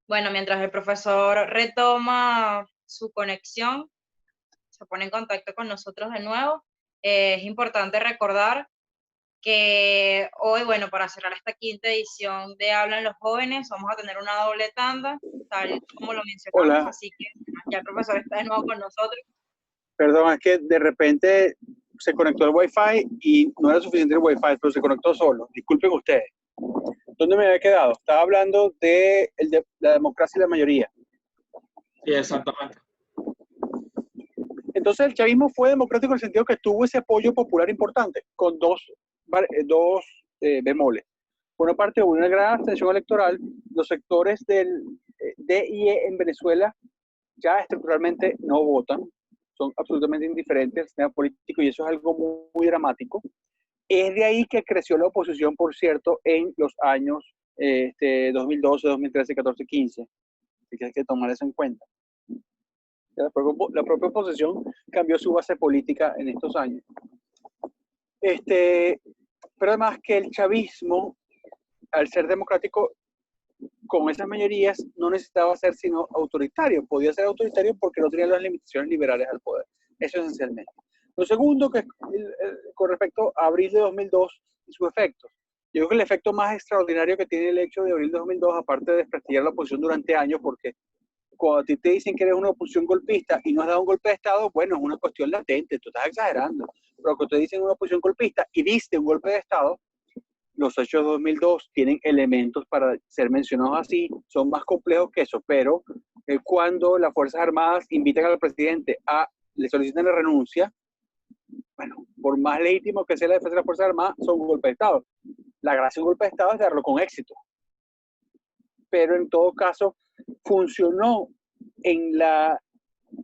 Bueno, mientras el profesor retoma su conexión, se pone en contacto con nosotros de nuevo, es importante recordar que hoy, bueno, para cerrar esta quinta edición de Hablan los Jóvenes, vamos a tener una doble tanda, tal como lo mencionamos, Hola. así que ya el profesor está de nuevo con nosotros. Perdón, es que de repente se conectó el Wi-Fi y no era suficiente el Wi-Fi, pero se conectó solo. Disculpen ustedes. ¿Dónde me había quedado? Estaba hablando de la democracia y la mayoría. Sí, exactamente. Entonces el chavismo fue democrático en el sentido que tuvo ese apoyo popular importante, con dos bemoles. Por una parte, hubo una gran abstención electoral. Los sectores del DIE en Venezuela ya estructuralmente no votan, son absolutamente indiferentes al sistema político y eso es algo muy, muy dramático. Es de ahí que creció la oposición, por cierto, en los años 2012, 2013, 14, 15. Así que hay que tomar eso en cuenta. La propia oposición cambió su base política en estos años. Pero además que el chavismo, al ser democrático, con esas mayorías no necesitaba ser sino autoritario. Podía ser autoritario porque no tenía las limitaciones liberales al poder. Eso esencialmente. Lo segundo, que con respecto a abril de 2002 y sus efectos. Yo creo que el efecto más extraordinario que tiene el hecho de abril de 2002, aparte de desprestigiar la oposición durante años, porque cuando a ti te dicen que eres una oposición golpista y no has dado un golpe de Estado, bueno, es una cuestión latente, tú estás exagerando. Pero cuando te dicen una oposición golpista y diste un golpe de Estado, los hechos de 2002 tienen elementos para ser mencionados así, son más complejos que eso, pero cuando las Fuerzas Armadas invitan al presidente le solicitan la renuncia, bueno, por más legítimo que sea la defensa de las Fuerzas Armadas, son un golpe de Estado. La gracia de un golpe de Estado es darlo con éxito. Pero en todo caso, funcionó en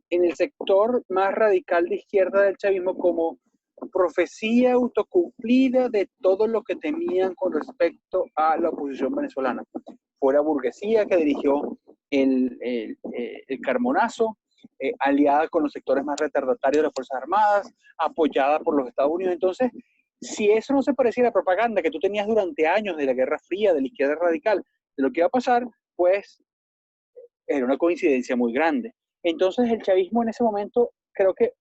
el sector más radical de izquierda del chavismo como profecía autocumplida de todo lo que temían con respecto a la oposición venezolana. Fue la burguesía que dirigió el Carmonazo, aliada con los sectores más retardatarios de las Fuerzas Armadas, apoyada por los Estados Unidos. Entonces, si eso no se parecía a la propaganda que tú tenías durante años de la Guerra Fría, de la izquierda radical, de lo que iba a pasar, pues era una coincidencia muy grande. Entonces el chavismo en ese momento creo que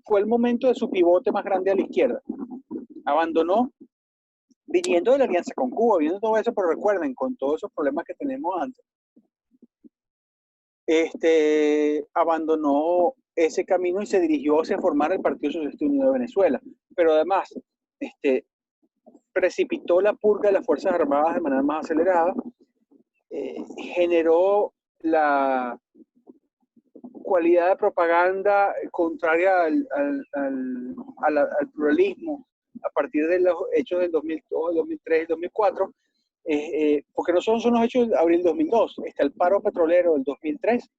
fue el momento de su pivote más grande a la izquierda. Abandonó, viniendo de la alianza con Cuba, viendo todo eso, pero recuerden, con todos esos problemas que tenemos antes, abandonó ese camino y se dirigió hacia formar el Partido Socialista Unido de Venezuela. Pero además, precipitó la purga de las Fuerzas Armadas de manera más acelerada, generó la cualidad de propaganda contraria al pluralismo a partir de los hechos del 2002, 2003 y 2004, porque no son los hechos de abril 2002, está el paro petrolero del 2003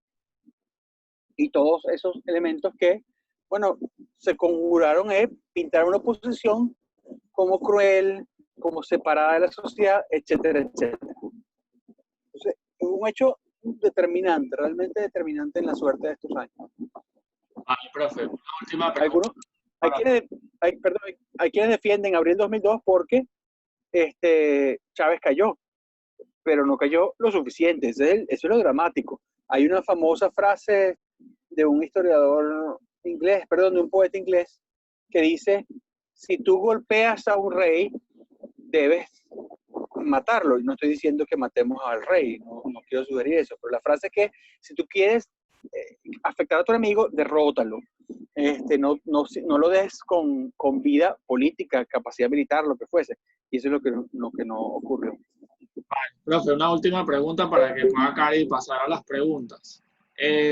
y todos esos elementos que, bueno, se conjuraron pintar una oposición como cruel, como separada de la sociedad, etcétera, etcétera. Entonces, es un hecho determinante, realmente determinante en la suerte de estos años. Profe, una última pregunta. Hay quienes defienden abril 2002 porque Chávez cayó, pero no cayó lo suficiente. Eso es lo dramático. Hay una famosa frase de un historiador inglés, de un poeta inglés, que dice, si tú golpeas a un rey, debes matarlo. Y no estoy diciendo que matemos al rey, no quiero sugerir eso, pero la frase es que si tú quieres afectar a tu enemigo, derrótalo. No lo des con vida política, capacidad militar, lo que fuese. Y eso es lo que no ocurrió. Vale, profe, una última pregunta para que pueda Cari pasar a las preguntas.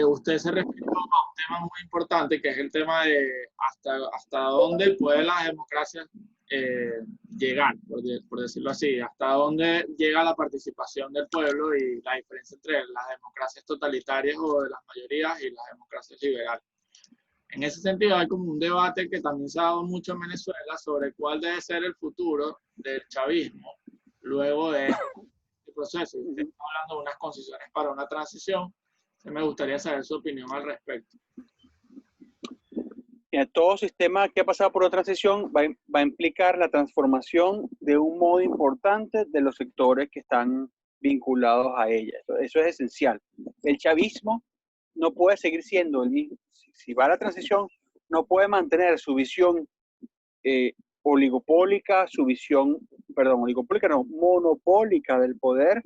Usted se refirió a un tema muy importante, que es el tema de hasta dónde pueden las democracias llegar, por decirlo así, hasta dónde llega la participación del pueblo y la diferencia entre las democracias totalitarias o de las mayorías y las democracias liberales. En ese sentido hay como un debate que también se ha dado mucho en Venezuela sobre cuál debe ser el futuro del chavismo luego de este proceso. Usted está hablando de unas condiciones para una transición. Me gustaría saber su opinión al respecto. Todo sistema que ha pasado por la transición va a implicar la transformación de un modo importante de los sectores que están vinculados a ella. Eso es esencial. El chavismo no puede seguir siendo el mismo. Si va a la transición, no puede mantener su visión monopólica del poder,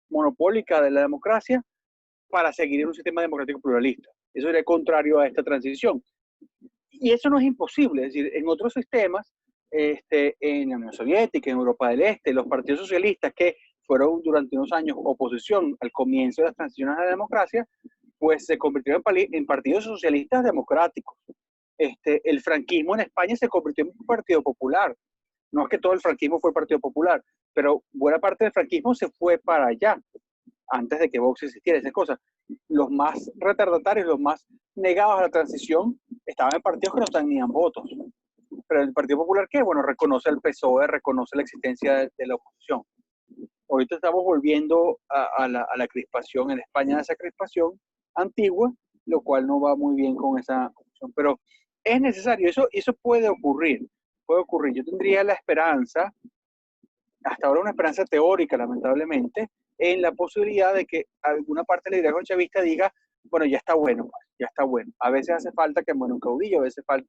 monopólica de la democracia, para seguir en un sistema democrático pluralista. Eso sería contrario a esta transición. Y eso no es imposible. Es decir, en otros sistemas, en la Unión Soviética, en Europa del Este, los partidos socialistas que fueron durante unos años oposición al comienzo de las transiciones a la democracia, pues se convirtieron en partidos socialistas democráticos. El franquismo en España se convirtió en un partido popular. No es que todo el franquismo fue el Partido Popular, pero buena parte del franquismo se fue para allá, antes de que Vox existiera, esas cosas. Los más retardatarios, los más negados a la transición, estaban en partidos que no tenían votos. Pero el Partido Popular, ¿qué? Bueno, reconoce el PSOE, reconoce la existencia de la oposición. Ahorita estamos volviendo a la crispación, en España, a esa crispación antigua, lo cual no va muy bien con esa oposición. Pero es necesario, eso puede ocurrir. Yo tendría la esperanza, hasta ahora una esperanza teórica, lamentablemente, en la posibilidad de que alguna parte del liderazgo chavista diga, bueno, ya está bueno, ya está bueno. A veces hace falta que muera un caudillo, a veces falta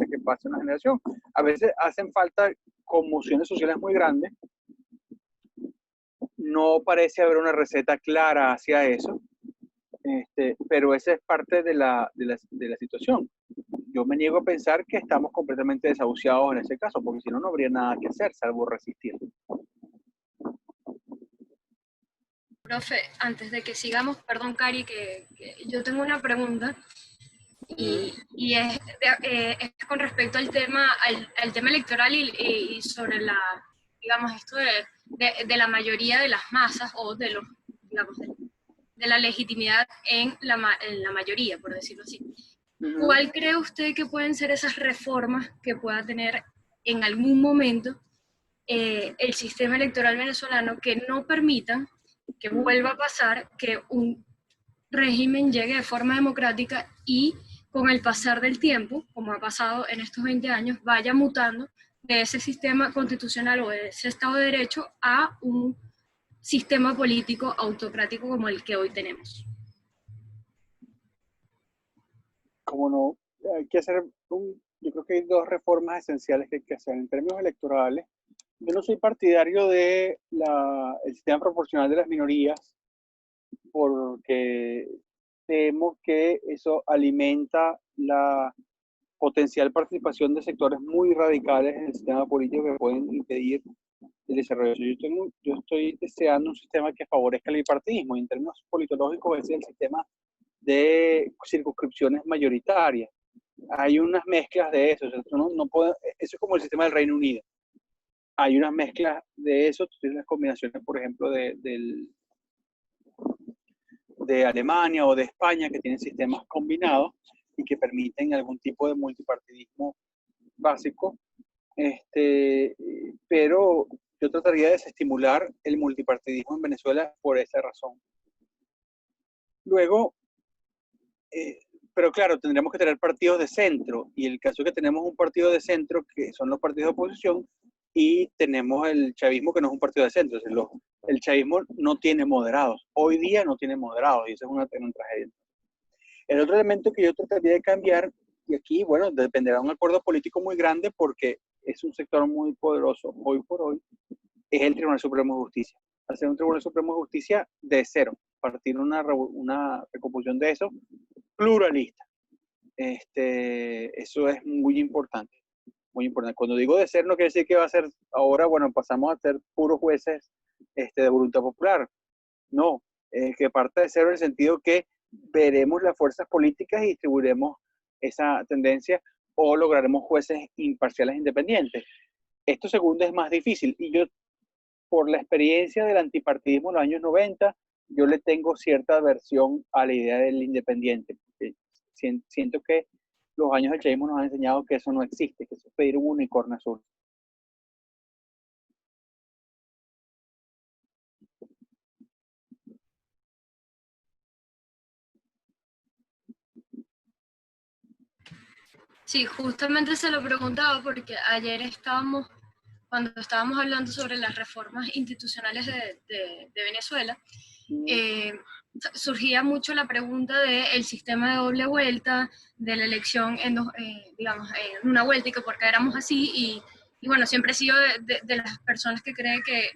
que pase una generación, a veces hacen falta conmociones sociales muy grandes. No parece haber una receta clara hacia eso, pero esa es parte de la situación. Yo me niego a pensar que estamos completamente desahuciados en ese caso, porque si no, no habría nada que hacer, salvo resistir. Profe, antes de que sigamos, perdón, Cari, que yo tengo una pregunta y es con respecto al tema electoral y sobre esto de la mayoría de las masas o de la legitimidad en la mayoría, por decirlo así. ¿Cuál cree usted que pueden ser esas reformas que pueda tener en algún momento el sistema electoral venezolano que no permitan que vuelva a pasar que un régimen llegue de forma democrática y con el pasar del tiempo, como ha pasado en estos 20 años, vaya mutando de ese sistema constitucional o de ese Estado de Derecho a un sistema político autocrático como el que hoy tenemos? Como no, hay que hacer yo creo que hay dos reformas esenciales que hay que hacer. En términos electorales, yo no soy partidario de el sistema proporcional de las minorías, porque temo que eso alimenta la potencial participación de sectores muy radicales en el sistema político que pueden impedir el desarrollo. Yo estoy deseando un sistema que favorezca el bipartidismo, y en términos politológicos es el sistema de circunscripciones mayoritarias. hay unas mezclas de eso. O sea, no puede, eso es como el sistema del Reino Unido. Hay unas mezclas de eso, tú tienes las combinaciones, por ejemplo, de Alemania o de España, que tienen sistemas combinados y que permiten algún tipo de multipartidismo básico. Pero yo trataría de desestimular el multipartidismo en Venezuela por esa razón. Luego, pero claro, tendríamos que tener partidos de centro, y el caso es que tenemos un partido de centro que son los partidos de oposición, y tenemos el chavismo que no es un partido de centro. Es decir, el chavismo no tiene moderados, hoy día no tiene moderados, y eso es una tragedia. El otro elemento que yo trataría de cambiar, y aquí, bueno, dependerá de un acuerdo político muy grande, porque es un sector muy poderoso hoy por hoy, es el Tribunal Supremo de Justicia. Hacer un Tribunal Supremo de Justicia de cero, partir una recomposición de eso, pluralista. Eso es muy importante, muy importante. Cuando digo de cero, no quiere decir que va a ser ahora, bueno, pasamos a ser puros jueces de voluntad popular. No, que parte de cero en el sentido que veremos las fuerzas políticas y distribuiremos esa tendencia, o lograremos jueces imparciales e independientes. Esto segundo es más difícil, y yo, por la experiencia del antipartidismo en los años 90, yo le tengo cierta aversión a la idea del independiente. Siento que los años del chavismo nos han enseñado que eso no existe, que eso es pedir un unicornio azul. Sí, justamente se lo preguntaba porque ayer cuando estábamos hablando sobre las reformas institucionales de Venezuela, surgía mucho la pregunta del sistema de doble vuelta, de la elección digamos, en una vuelta, y que por qué éramos así, y bueno, siempre he sido de las personas que creen que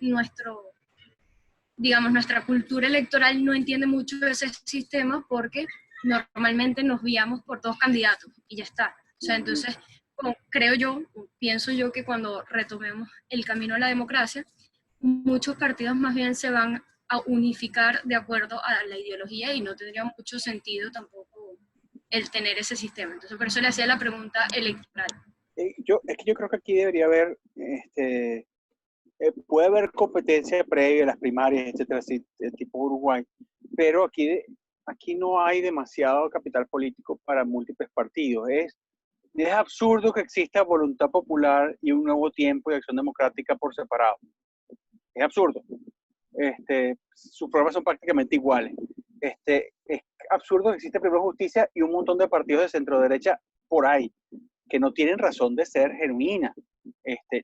digamos, nuestra cultura electoral no entiende mucho ese sistema, porque normalmente nos guiamos por dos candidatos y ya está. O sea, entonces, pienso yo que cuando retomemos el camino a la democracia, muchos partidos más bien se van a unificar de acuerdo a la ideología, y no tendría mucho sentido tampoco el tener ese sistema. Entonces, por eso le hacía la pregunta electoral. Yo creo que aquí debería haber, puede haber competencia previa a las primarias, etcétera, así, tipo Uruguay, pero aquí no hay demasiado capital político para múltiples partidos. Es absurdo que exista voluntad popular y un nuevo tiempo y acción democrática por separado. Es absurdo. Sus programas son prácticamente iguales. Es absurdo que exista Primero Justicia y un montón de partidos de centro derecha por ahí, que no tienen razón de ser genuina.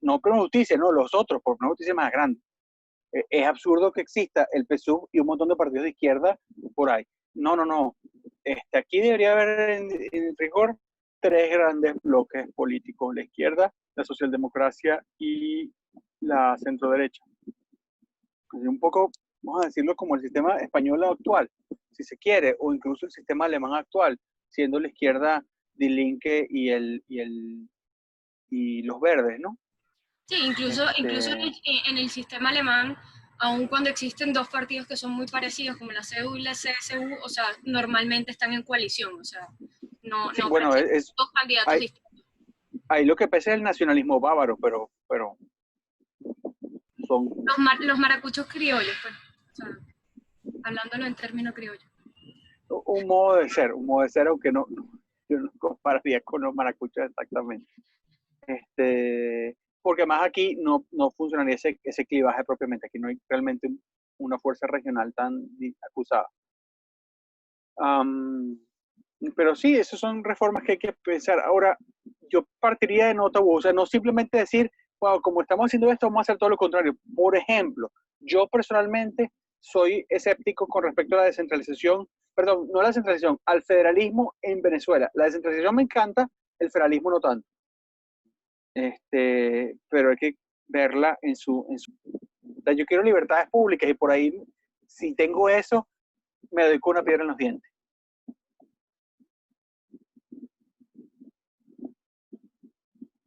No Primero Justicia, no, los otros, por Primero Justicia más grande. Es absurdo que exista el PSUV y un montón de partidos de izquierda por ahí. No. Aquí debería haber, en rigor, tres grandes bloques políticos: la izquierda, la socialdemocracia y la centroderecha. Un poco, vamos a decirlo, como el sistema español actual, si se quiere, o incluso el sistema alemán actual, siendo la izquierda Die Linke y los verdes, ¿no? Sí, incluso en el sistema alemán, aun cuando existen dos partidos que son muy parecidos, como la CDU y la CSU, o sea, normalmente están en coalición, o sea, sí, bueno, dos candidatos distintos. Ahí lo que pesa es el nacionalismo bávaro, pero son... Los maracuchos criollos, pues, o sea, hablándolo en términos criollos. Un modo de ser, aunque yo no compararía con los maracuchos exactamente. Porque además aquí no funcionaría ese clivaje propiamente. Aquí no hay realmente una fuerza regional tan acusada. Pero sí, esas son reformas que hay que pensar. Ahora, yo partiría de nota, o sea, no simplemente decir, wow, como estamos haciendo esto, vamos a hacer todo lo contrario. Por ejemplo, yo personalmente soy escéptico con respecto a la descentralización, perdón, no a la descentralización, al federalismo en Venezuela. La descentralización me encanta, el federalismo no tanto. Pero hay que verla en su... O sea, yo quiero libertades públicas, y por ahí, si tengo eso, me doy con una piedra en los dientes.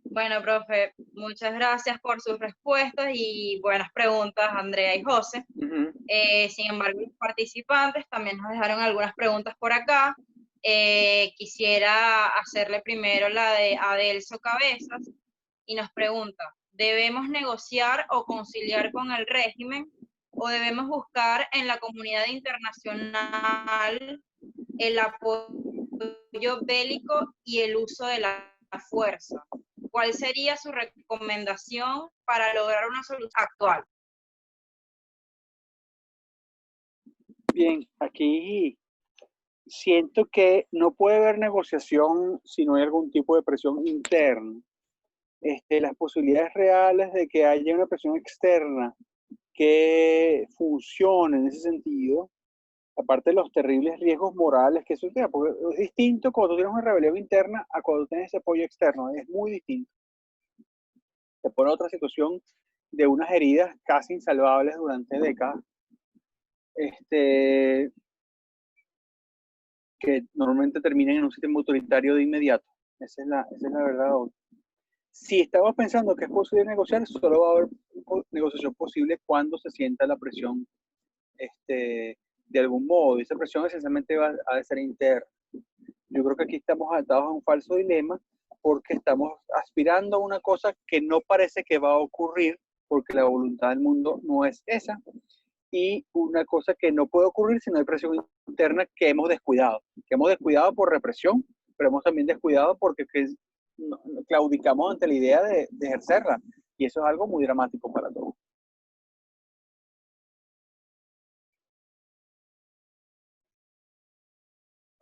Bueno, profe, muchas gracias por sus respuestas y buenas preguntas, Andrea y José. Sin embargo, los participantes también nos dejaron algunas preguntas por acá. Quisiera hacerle primero la de Adelso Cabezas y nos pregunta, ¿debemos negociar o conciliar con el régimen o debemos buscar en la comunidad internacional el apoyo bélico y el uso de la fuerza? ¿Cuál sería su recomendación para lograr una solución actual? Bien, aquí siento que no puede haber negociación si no hay algún tipo de presión interna. Las posibilidades reales de que haya una presión externa que funcione en ese sentido, aparte de los terribles riesgos morales que eso tiene, porque es distinto cuando tú tienes una rebelión interna a cuando tienes ese apoyo externo, es muy distinto. Te pone otra situación de unas heridas casi insalvables durante décadas, que normalmente terminan en un sistema autoritario de inmediato. Esa es la verdad. Si estamos pensando que es posible negociar, solo va a haber negociación posible cuando se sienta la presión de algún modo, y esa presión esencialmente va a ser interna. Yo creo que aquí estamos atados a un falso dilema porque estamos aspirando a una cosa que no parece que va a ocurrir porque la voluntad del mundo no es esa, y una cosa que no puede ocurrir si no hay presión interna que hemos descuidado por represión, pero hemos también descuidado porque claudicamos ante la idea de ejercerla, y eso es algo muy dramático para todos.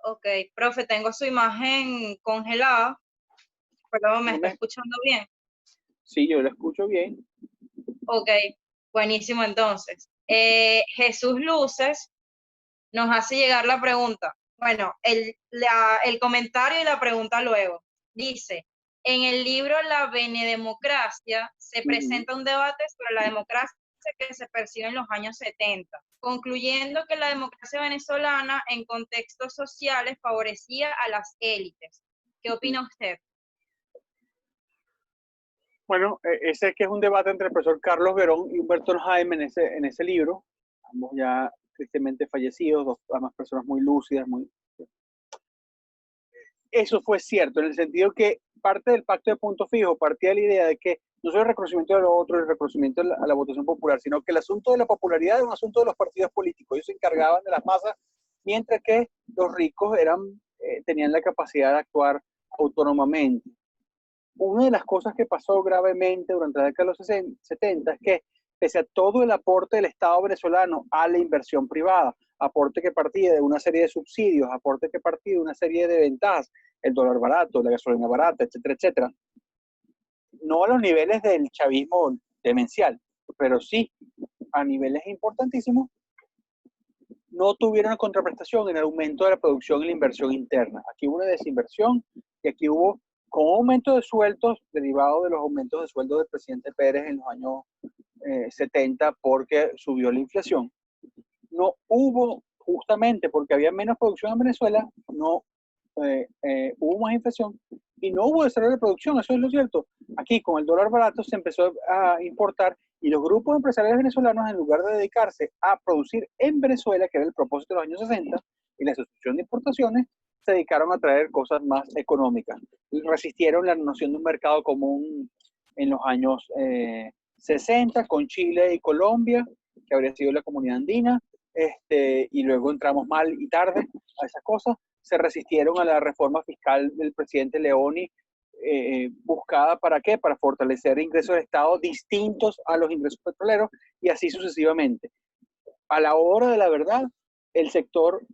Ok, profe, tengo su imagen congelada. Perdón, ¿me está escuchando bien? Sí, yo lo escucho bien. Ok, buenísimo entonces. Jesús Luces nos hace llegar la pregunta. Bueno, el comentario y la pregunta luego. Dice, en el libro La Benedemocracia se presenta un debate sobre la democracia que se percibe en los años 70, concluyendo que la democracia venezolana en contextos sociales favorecía a las élites. ¿Qué opina usted? Bueno, ese que es un debate entre el profesor Carlos Verón y Humberto Jaime en ese libro, ambos ya tristemente fallecidos, además personas muy lúcidas, Eso fue cierto, en el sentido que parte del pacto de punto fijo partía de la idea de que no solo el reconocimiento de lo otro, el reconocimiento a la votación popular, sino que el asunto de la popularidad era un asunto de los partidos políticos. Ellos se encargaban de las masas, mientras que los ricos tenían la capacidad de actuar autónomamente. Una de las cosas que pasó gravemente durante la década de los 70 es que, pese a todo el aporte del Estado venezolano a la inversión privada, aporte que partía de una serie de subsidios, aporte que partía de una serie de ventajas, el dólar barato, la gasolina barata, etcétera, etcétera, no a los niveles del chavismo demencial, pero sí a niveles importantísimos, no tuvieron contraprestación en el aumento de la producción y la inversión interna. Aquí hubo una desinversión y aquí hubo, con un aumento de sueldos derivado de los aumentos de sueldo del presidente Pérez en los años 70 porque subió la inflación. No hubo, justamente porque había menos producción en Venezuela, no hubo más inflación y no hubo desarrollo de producción, eso es lo cierto. Aquí con el dólar barato se empezó a importar y los grupos empresariales venezolanos, en lugar de dedicarse a producir en Venezuela, que era el propósito de los años 60, y la sustitución de importaciones, se dedicaron a traer cosas más económicas. Resistieron la noción de un mercado común en los años 60 con Chile y Colombia, que habría sido la comunidad andina, y luego entramos mal y tarde a esas cosas. Se resistieron a la reforma fiscal del presidente Leoni, buscada ¿para qué? Para fortalecer ingresos de Estado distintos a los ingresos petroleros y así sucesivamente. A la hora de la verdad, el sector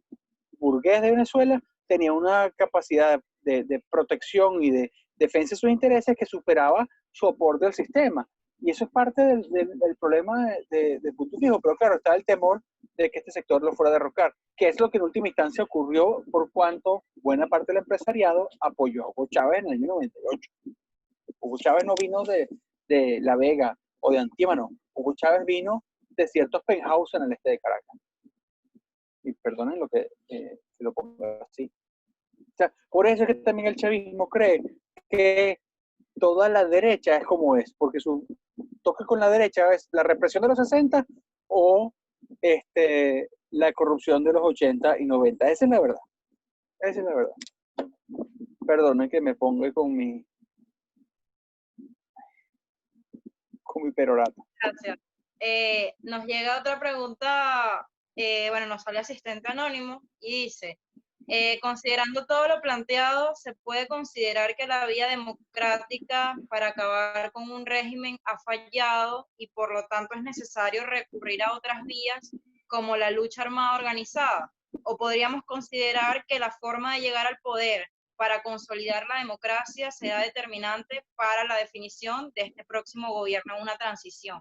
burgués de Venezuela tenía una capacidad de protección y de defensa de sus intereses que superaba su aporte al sistema. Y eso es parte del problema de punto fijo. Pero claro, está el temor de que este sector lo fuera a derrocar, que es lo que en última instancia ocurrió por cuanto buena parte del empresariado apoyó a Hugo Chávez en el año 98. Hugo Chávez no vino de La Vega o de Antímano. Hugo Chávez vino de ciertos penthouse en el este de Caracas. Y perdonen lo que lo pongo así. O sea, por eso es que también el chavismo cree que toda la derecha es como es, porque su toque con la derecha es la represión de los 60 o la corrupción de los 80 y 90. Esa es la verdad. Esa es la verdad. Perdonen que me ponga con mi perorata. Gracias. Nos llega otra pregunta, bueno, nos sale asistente anónimo y dice, considerando todo lo planteado, ¿se puede considerar que la vía democrática para acabar con un régimen ha fallado y por lo tanto es necesario recurrir a otras vías como la lucha armada organizada? ¿O podríamos considerar que la forma de llegar al poder para consolidar la democracia sea determinante para la definición de este próximo gobierno en una transición?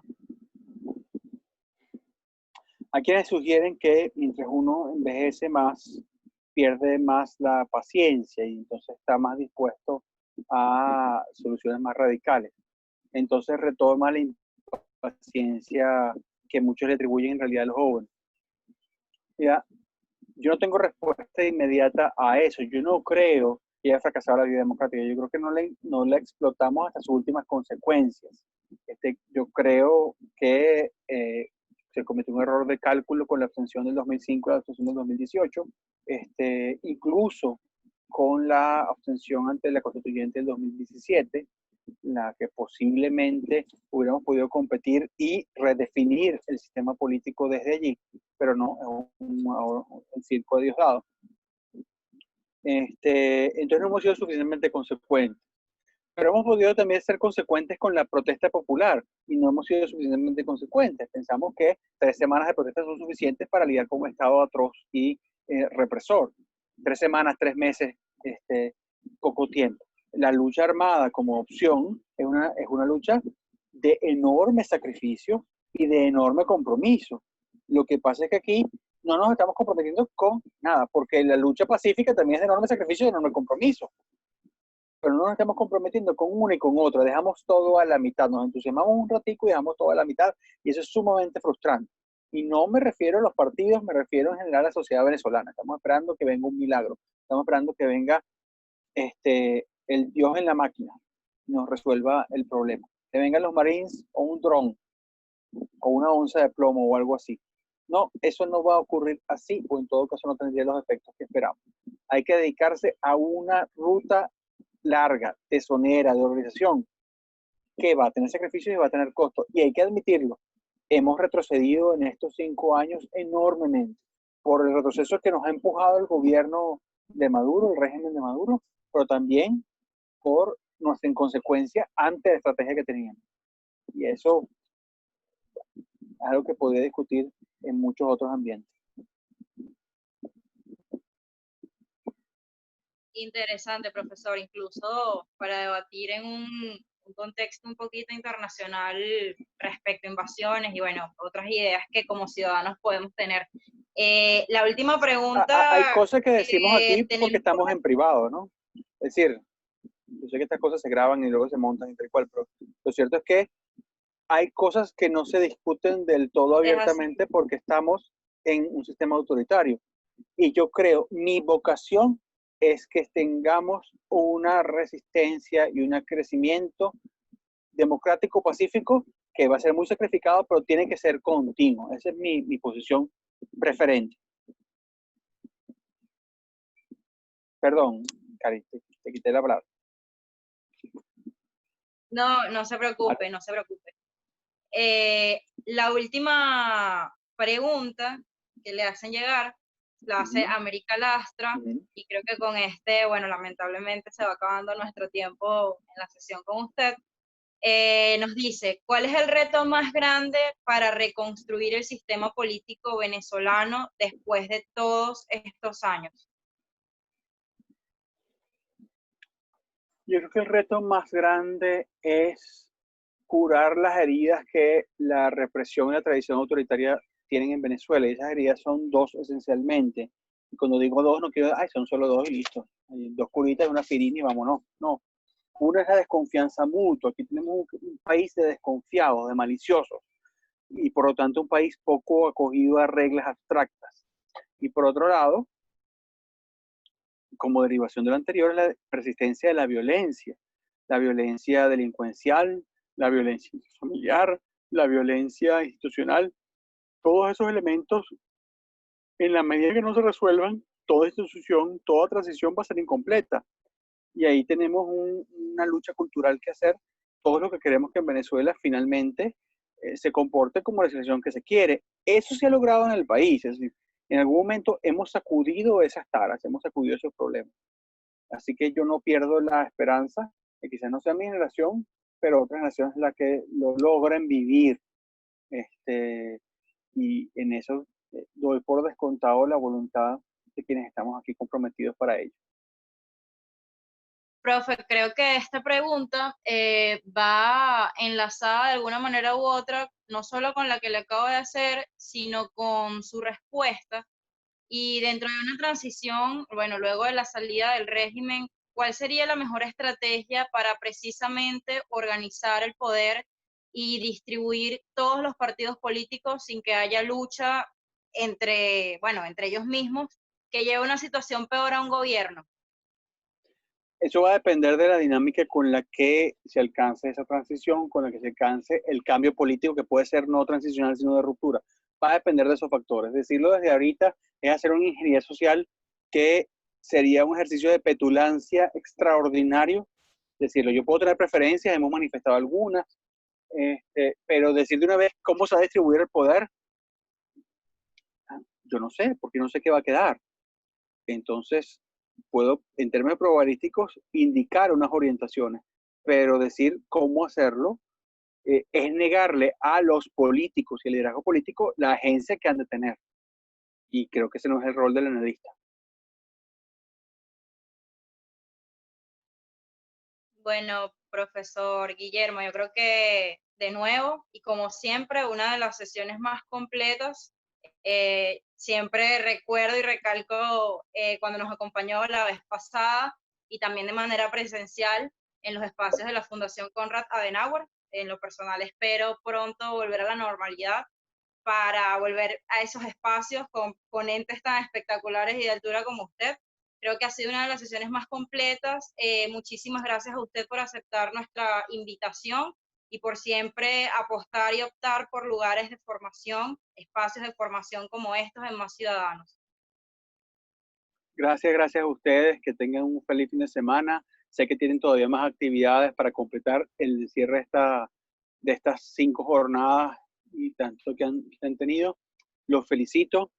Hay quienes sugieren que mientras uno envejece más, pierde más la paciencia y entonces está más dispuesto a soluciones más radicales. Entonces retoma la impaciencia que muchos le atribuyen en realidad a los jóvenes. Mira, yo no tengo respuesta inmediata a eso. Yo no creo que haya fracasado la vida democrática. Yo creo que no la explotamos hasta sus últimas consecuencias. Yo creo que se cometió un error de cálculo con la abstención del 2005 y la abstención del 2018, incluso con la abstención ante la constituyente del 2017, la que posiblemente hubiéramos podido competir y redefinir el sistema político desde allí, pero no, es el circo de Diosdado. Entonces no hemos sido suficientemente consecuentes. Pero hemos podido también ser consecuentes con la protesta popular y no hemos sido suficientemente consecuentes. Pensamos que 3 semanas de protesta son suficientes para lidiar con un Estado atroz y represor. 3 semanas, 3 meses, poco tiempo. La lucha armada como opción es una lucha de enorme sacrificio y de enorme compromiso. Lo que pasa es que aquí no nos estamos comprometiendo con nada, porque la lucha pacífica también es de enorme sacrificio y de enorme compromiso. Pero no nos estamos comprometiendo con una y con otra, dejamos todo a la mitad, nos entusiasmamos un ratico y dejamos todo a la mitad, y eso es sumamente frustrante. Y no me refiero a los partidos, me refiero en general a la sociedad venezolana. Estamos esperando que venga un milagro, estamos esperando que venga el Dios en la máquina y nos resuelva el problema. Que vengan los Marines o un dron, o una onza de plomo o algo así. No, eso no va a ocurrir así, o en todo caso no tendría los efectos que esperamos. Hay que dedicarse a una ruta larga, tesonera, de organización, que va a tener sacrificios y va a tener costos. Y hay que admitirlo, hemos retrocedido en estos 5 años enormemente por el retroceso que nos ha empujado el gobierno de Maduro, el régimen de Maduro, pero también por nuestra inconsecuencia ante la estrategia que teníamos. Y eso es algo que podría discutir en muchos otros ambientes. Interesante, profesor, incluso para debatir en un contexto un poquito internacional respecto a invasiones y bueno, otras ideas que como ciudadanos podemos tener. La última pregunta. Hay cosas que decimos aquí porque estamos en privado, ¿no? Es decir, yo sé que estas cosas se graban y luego se montan y tal cual, pero lo cierto es que hay cosas que no se discuten del todo abiertamente porque estamos en un sistema autoritario. Y yo creo, mi vocación es que tengamos una resistencia y un crecimiento democrático, pacífico, que va a ser muy sacrificado, pero tiene que ser continuo. Esa es mi posición preferente. Perdón, Cari, te quité la palabra. No se preocupe, no se preocupe. La última pregunta que le hacen llegar la hace América Lastra, y creo que con bueno, lamentablemente se va acabando nuestro tiempo en la sesión con usted. Nos dice, ¿cuál es el reto más grande para reconstruir el sistema político venezolano después de todos estos años? Yo creo que el reto más grande es curar las heridas que la represión y la tradición autoritaria tienen en Venezuela. Y esas heridas son 2 esencialmente. Y cuando digo 2, no quiero decir, son solo 2 y listo. 2 curitas y una aspirina y vámonos. No. Una es la desconfianza mutua. Aquí tenemos un país de desconfiados, de maliciosos. Y por lo tanto un país poco acogido a reglas abstractas. Y por otro lado, como derivación de lo anterior, es la persistencia de la violencia delincuencial, la violencia familiar, la violencia institucional. Todos esos elementos, en la medida que no se resuelvan, toda institución, toda transición va a ser incompleta. Y ahí tenemos una lucha cultural que hacer. Todos los que queremos que en Venezuela finalmente se comporte como la situación que se quiere. Eso se ha logrado en el país. Es decir, en algún momento hemos sacudido esas taras, hemos sacudido esos problemas. Así que yo no pierdo la esperanza de que quizás no sea mi generación, pero otras generaciones las que lo logren vivir. Y en eso doy por descontado la voluntad de quienes estamos aquí comprometidos para ello. Profe, creo que esta pregunta va enlazada de alguna manera u otra, no solo con la que le acabo de hacer, sino con su respuesta. Y dentro de una transición, bueno, luego de la salida del régimen, ¿cuál sería la mejor estrategia para precisamente organizar el poder y distribuir todos los partidos políticos sin que haya lucha entre, bueno, entre ellos mismos, que lleve a una situación peor a un gobierno? Eso va a depender de la dinámica con la que se alcance esa transición, con la que se alcance el cambio político, que puede ser no transicional, sino de ruptura. Va a depender de esos factores. Decirlo desde ahorita es hacer una ingeniería social que sería un ejercicio de petulancia extraordinario. Decirlo, yo puedo tener preferencias, hemos manifestado algunas, pero decir de una vez cómo se va a distribuir el poder, yo no sé, porque no sé qué va a quedar. Entonces, puedo, en términos probabilísticos, indicar unas orientaciones, pero decir cómo hacerlo es negarle a los políticos y al liderazgo político la agencia que han de tener. Y creo que ese no es el rol del analista. Bueno, profesor Guillermo, yo creo que de nuevo y como siempre, una de las sesiones más completas. Siempre recuerdo y recalco cuando nos acompañó la vez pasada y también de manera presencial en los espacios de la Fundación Konrad Adenauer. En lo personal espero pronto volver a la normalidad para volver a esos espacios con ponentes tan espectaculares y de altura como usted. Creo que ha sido una de las sesiones más completas. Muchísimas gracias a usted por aceptar nuestra invitación y por siempre apostar y optar por lugares de formación, espacios de formación como estos en Más Ciudadanos. Gracias a ustedes, que tengan un feliz fin de semana. Sé que tienen todavía más actividades para completar el cierre de estas 5 jornadas y tanto que han tenido. Los felicito.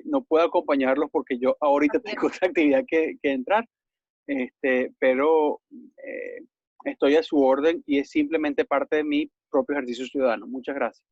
No puedo acompañarlos porque yo ahorita tengo otra actividad que entrar, pero estoy a su orden y es simplemente parte de mi propio ejercicio ciudadano. Muchas gracias.